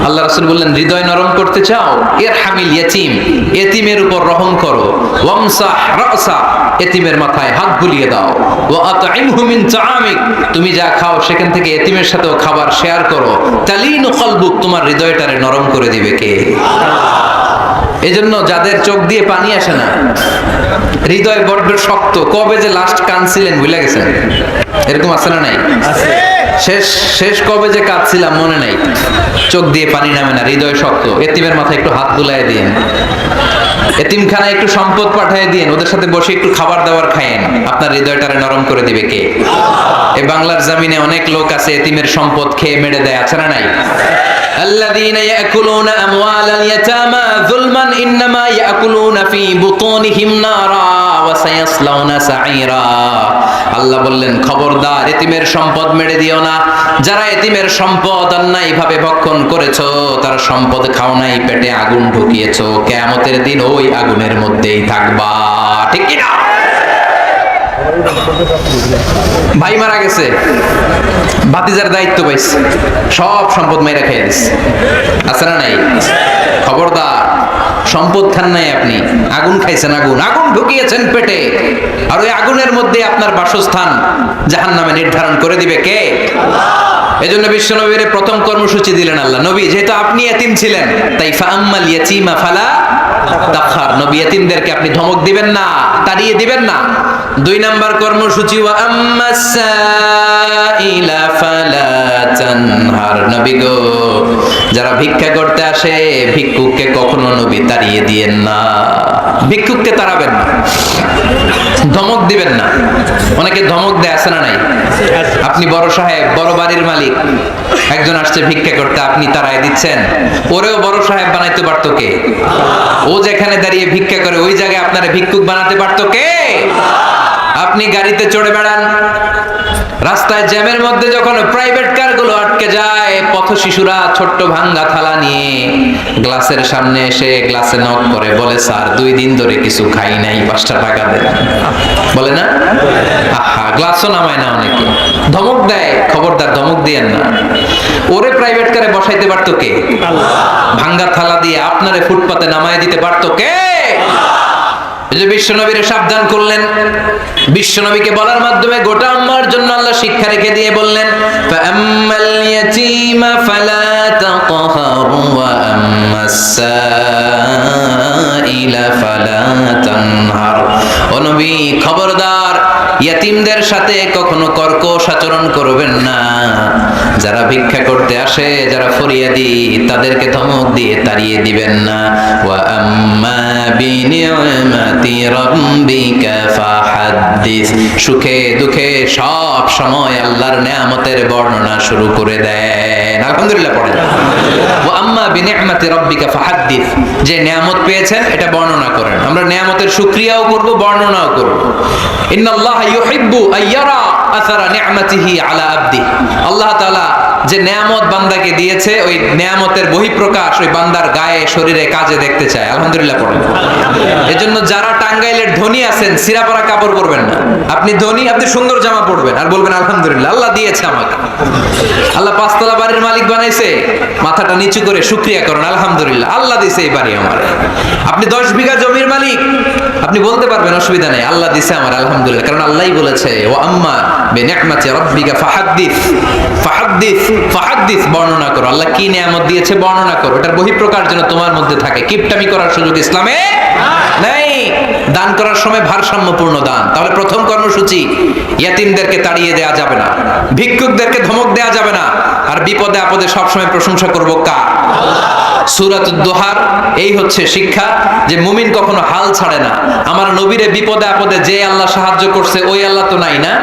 আল্লাহ রাসূল বললেন, হৃদয় নরম করতে চাও? ইরহামিল ইয়াতীম, এতিমের উপর রহম করো। ওয়ামসাহ রাসা, এতিমের মাথায় হাত বুলিয়ে দাও। ওয়া আতইমহু মিন তাআমিক, তুমি যা খাও সেখান থেকে এতিমের সাথেও খাবার শেয়ার করো। তালিনু কলবুক, তোমার হৃদয়টারে নরম করে দিবে কে? এজন্য যাদের চোখ দিয়ে পানি আসে না, হৃদয় বড্ড শক্ত, কবে যে লাস্ট কাঁদছিলেন ভুলে গেছেন, এরকম আছে না নাই? শেষ কবে যে কাঁদছিলাম মনে নাই, চোখ দিয়ে পানি নামে না, হৃদয় শক্ত। এতিমের মাথায় একটু হাত বুলায় দিন, এতিমখানায় একটু সম্পদ পাঠিয়ে দিন, ওদের সাথে বসে একটু খাবার দাবার খায়েন, আপনার হৃদয়টারে নরম করে দিবে কে? এই বাংলার জমিনে অনেক লোক আছে এতিমের সম্পদ খেয়ে মেরে দেয়, আছে না নাই? الذين يأكلون أموال اليتامى ظلما إنما يأكلون في بطونهم نارا وسيصلون سعيرا। আল্লাহ বললেন, খবরদার এতিমের সম্পদ মেরে দিও না। যারা এতিমের সম্পদ অন্যায়ভাবে ভক্ষণ করেছো, তার সম্পদ খাও নাই, পেটে আগুন ঢুকিয়েছো, কিয়ামতের দিন ওই আগুনের মধ্যেই থাকবা, ঠিক কি না? ভাই মারা গেছে, ভাতিজার দায়িত্ব পাইছে, সব সম্পদ মেরে খেয়ে দিচ্ছে, আছে না নাই? খবরদার, সম্পদ খান নাই আপনি, আগুন খাইছেন, আগুন ঢুকিয়েছেন পেটে, আর ওই আগুনের মধ্যে আপনার বাসস্থান জাহান্নামে নির্ধারণ করে দিবে কে? এজন্য বিশ্ব নবীর প্রথম কর্মসূচি দিলেন আল্লাহ। নবী, যেহেতু আপনি এতিম ছিলেন, তাই ফাআম্মাল ইয়াতীমা ফালা তাকহার, নবী এতিমদেরকে আপনি ধমক দিবেন না, তাড়িয়ে দিবেন না, 2 নাম্বার কর্মসূচি ওয়া আম্মাস সাইলা ফালা তানহার। নবী গো, যারা ভিক্ষা করতে আসে ভিক্ষুককে কখনো নবী তাড়িয়ে দিয়েন না। ভিক্ষুককে তাড়াবেন না, ধমক দিবেন না। অনেকে ধমক দেয়, আছে না নাই? আপনি বড় সাহেব, বড় বাড়ির মালিক, একজন আসছে ভিক্ষা করতে, আপনি তাড়ায় দিচ্ছেন। ওরেও বড় সাহেব বানাইতে পারতো কে? ও যেখানে দাঁড়িয়ে ভিক্ষা করে ওই জায়গায় আপনারে ভিক্ষুক বানাতে পারতো কে? আপনি গাড়িতে চড়ে বেড়ান, রাস্তায় জ্যামের মধ্যে যখন প্রাইভেট কারগুলো আটকে যায়, পথ শিশুরা ছোট্ট ভাঙ্গা থালা নিয়ে গ্লাসের সামনে এসে গ্লাসে নক করে, বলে স্যার 2 দিন ধরে কিছু খাই নাই, 5টা টাকা দেন। বলে না? আহা, গ্লাসও নামায় না অনেকে, ধমক দেয়। খবরদার, ধমক দিয়েন না। ওরে প্রাইভেট কারে বসাইতে পারতো কে? ভাঙ্গা থালা দিয়ে আপনারে ফুটপাতে নামায় দিতে পারতো কে? বিশ্বনবীরে সাবধান করলেন। বিশ্বনবীকে বলার মাধ্যমে গোটা উম্মার জন্য আল্লাহ শিক্ষা রেখে দিয়ে বললেন, ফাআম্মাল ইয়াতীমা ফালা তাকহার ওয়া আম্মাস সাইলা ফালা তানহার। ও নবী, খবরদার, ইয়াতীমদের সাথে কখনো কর্কশ আচরণ করবেন না। যারা ভিক্ষা করতে আসে, যারা ফরিয়াদি, তাদেরকে ধমক দিয়ে তাড়িয়ে দিবেন না। ওয়া আম্মা বিনি'মাতি রাব্বিকা ফাহাদ্দিস। সুখে দুঃখে সব সময় আল্লাহর নেয়ামতের বর্ণনা শুরু করে দেন। আলহামদুলিল্লাহ পড়েন। ওয়া আম্মা বিনি'মাতি রাব্বিকা ফাহাদ্দিস। যে নেয়ামত পেয়েছেন এটা বর্ণনা করেন। আমরা নেয়ামতের শুকরিয়াও করব, বর্ণনাও করব। ইন্নাল্লাহা ইউহিব্বু আইয়ারা আসারা নি'মাতিহি আলা আবদি। আল্লাহ তাআলা যে নেয়ামত বান্দাকে দিয়েছে, ওই নেয়ামতের বহিঃপ্রকাশ ওই বান্দার গায়ে, শরীরে, কাজে দেখতে চায়। আলহামদুলিল্লাহ পড়েন। এজন্য যারা টাঙ্গাইলের ধনী আছেন, সিরাপাড়া কাপড় পরবেন না। আপনি ধনী, আপনি সুন্দর জামা পরবেন আর বলবেন আলহামদুলিল্লাহ, আল্লাহ দিয়েছে আমাকে। আল্লাহ 5 তলা বাড়ির মালিক বানাইছে, মাথাটা নিচু করে শুকরিয়া করেন, আলহামদুলিল্লাহ, আল্লাহ দিয়েছে এই বাড়ি আমার। আপনি 10 বিঘা জমির মালিক, আপনি বলতে পারবেন অসুবিধা নেই, আল্লাহ দিয়েছে আমার, আলহামদুলিল্লাহ, কারণ আল্লাহই বলেছে ওয়া আম্মা বিনি'মাতি রাব্বিকা ফাহাদ্দিস। ফাহাদ্দিস, ফাহাদ্দিস, বর্ণনা করো। আল্লাহ কি নিয়ামত দিয়েছে বর্ণনা করো। এটার বহিঃপ্রকাশ যেন তোমার মধ্যে থাকে। কিপটামি করার সুযোগ ইসলামে নেই। দান করার সময় ভারসাম্যপূর্ণ দান। তাহলে প্রথম কর্মসূচি, ইয়াতিমদেরকে তাড়িয়ে দেয়া যাবে না, ভিক্ষুকদেরকে ধমক দেয়া যাবে না, আর বিপদে আপদে সবসময় প্রশংসা করব কার? সূরাতুদ দোহার এই হচ্ছে শিক্ষা, যে মুমিন কখনো হাল ছাড়ে না। আমার নবীরে বিপদে আপদে যে আল্লাহ সাহায্য করছে, ওই আল্লাহ তো নাই না?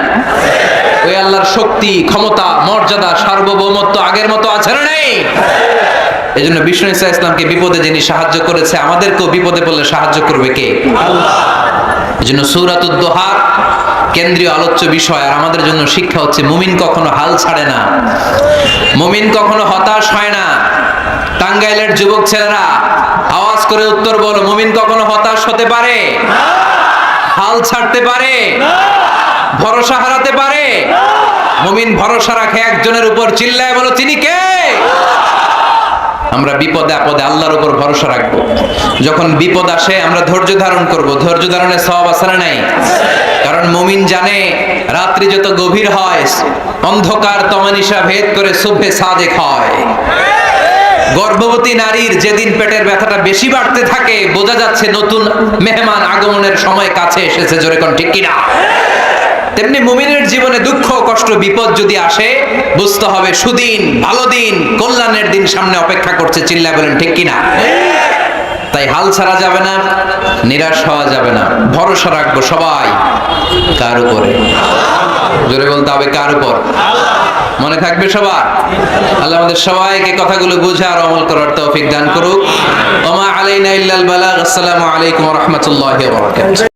ওই আল্লাহর শক্তি, ক্ষমতা, মর্যাদা, সার্বভৌমত্ব আগের মতো আছে না নেই? এই জন্য বিষ্ণু ঈসা ইসলামকে বিপদে যিনি সাহায্য করেছে, আমাদেরকেও বিপদে পড়লে সাহায্য করবে কে? আল্লাহ। এই জন্য সূরাতুদ দোহার কেন্দ্রীয় আলোচ্য বিষয়। আর আমাদের জন্য শিক্ষা হচ্ছে, মুমিন কখনো হাল ছাড়ে না, মুমিন কখনো হতাশ হয় না। টাঙ্গাইলের যুবক ছেলেরা আওয়াজ করে উত্তর বলো, মুমিন কখনো হতাশ হতে পারে? হাল ছাড়তে পারে? ভরসা হারাতে পারে? মুমিন ভরসা রাখে একজনের উপর। চিল্লায় বলো, তিনি কে? আমরা বিপদে আপদে আল্লাহর উপর ভরসা রাখবো। যখন বিপদ আসে আমরা ধৈর্য ধারণ করব। ধৈর্য ধারণের সওয়াব আছে না নাই? কারণ মুমিন জানে, রাত্রি যত গভীর হয়, অন্ধকার তমানিসা ভেদ করে সুবহে সাদেক হয়। গর্ভবতী নারীর যেদিন পেটের ব্যথাটা বেশি বাড়তে থাকে, বোঝা যাচ্ছে নতুন মেহমান আগমনের সময় কাছে এসেছে। জোরে কোন ঠিক কিনা? তেমনি মুমিনের জীবনে দুঃখ, কষ্ট, বিপদ যদি আসে, বুঝতে হবে সুদিন, ভালো দিন, কল্যাণের দিন সামনে অপেক্ষা করছে। চিল্লায় বলেন ঠিক কিনা? তাই হাল ছাড়া যাবে না, নিরাশ হওয়া যাবে না। ভরসা রাখবো সবাই কার উপরে? জোরে বলতে হবে, কার উপর? মনে থাকবে সবার? আল্লাহ আমাদের সবাইকে কথাগুলো বুঝে আর আমল করার তৌফিক দান করুক। ওয়া মা আলাইনা ইল্লাল বালাগ। আসসালামু আলাইকুম ওয়া রাহমাতুল্লাহি ওয়া বারাকাতুহু।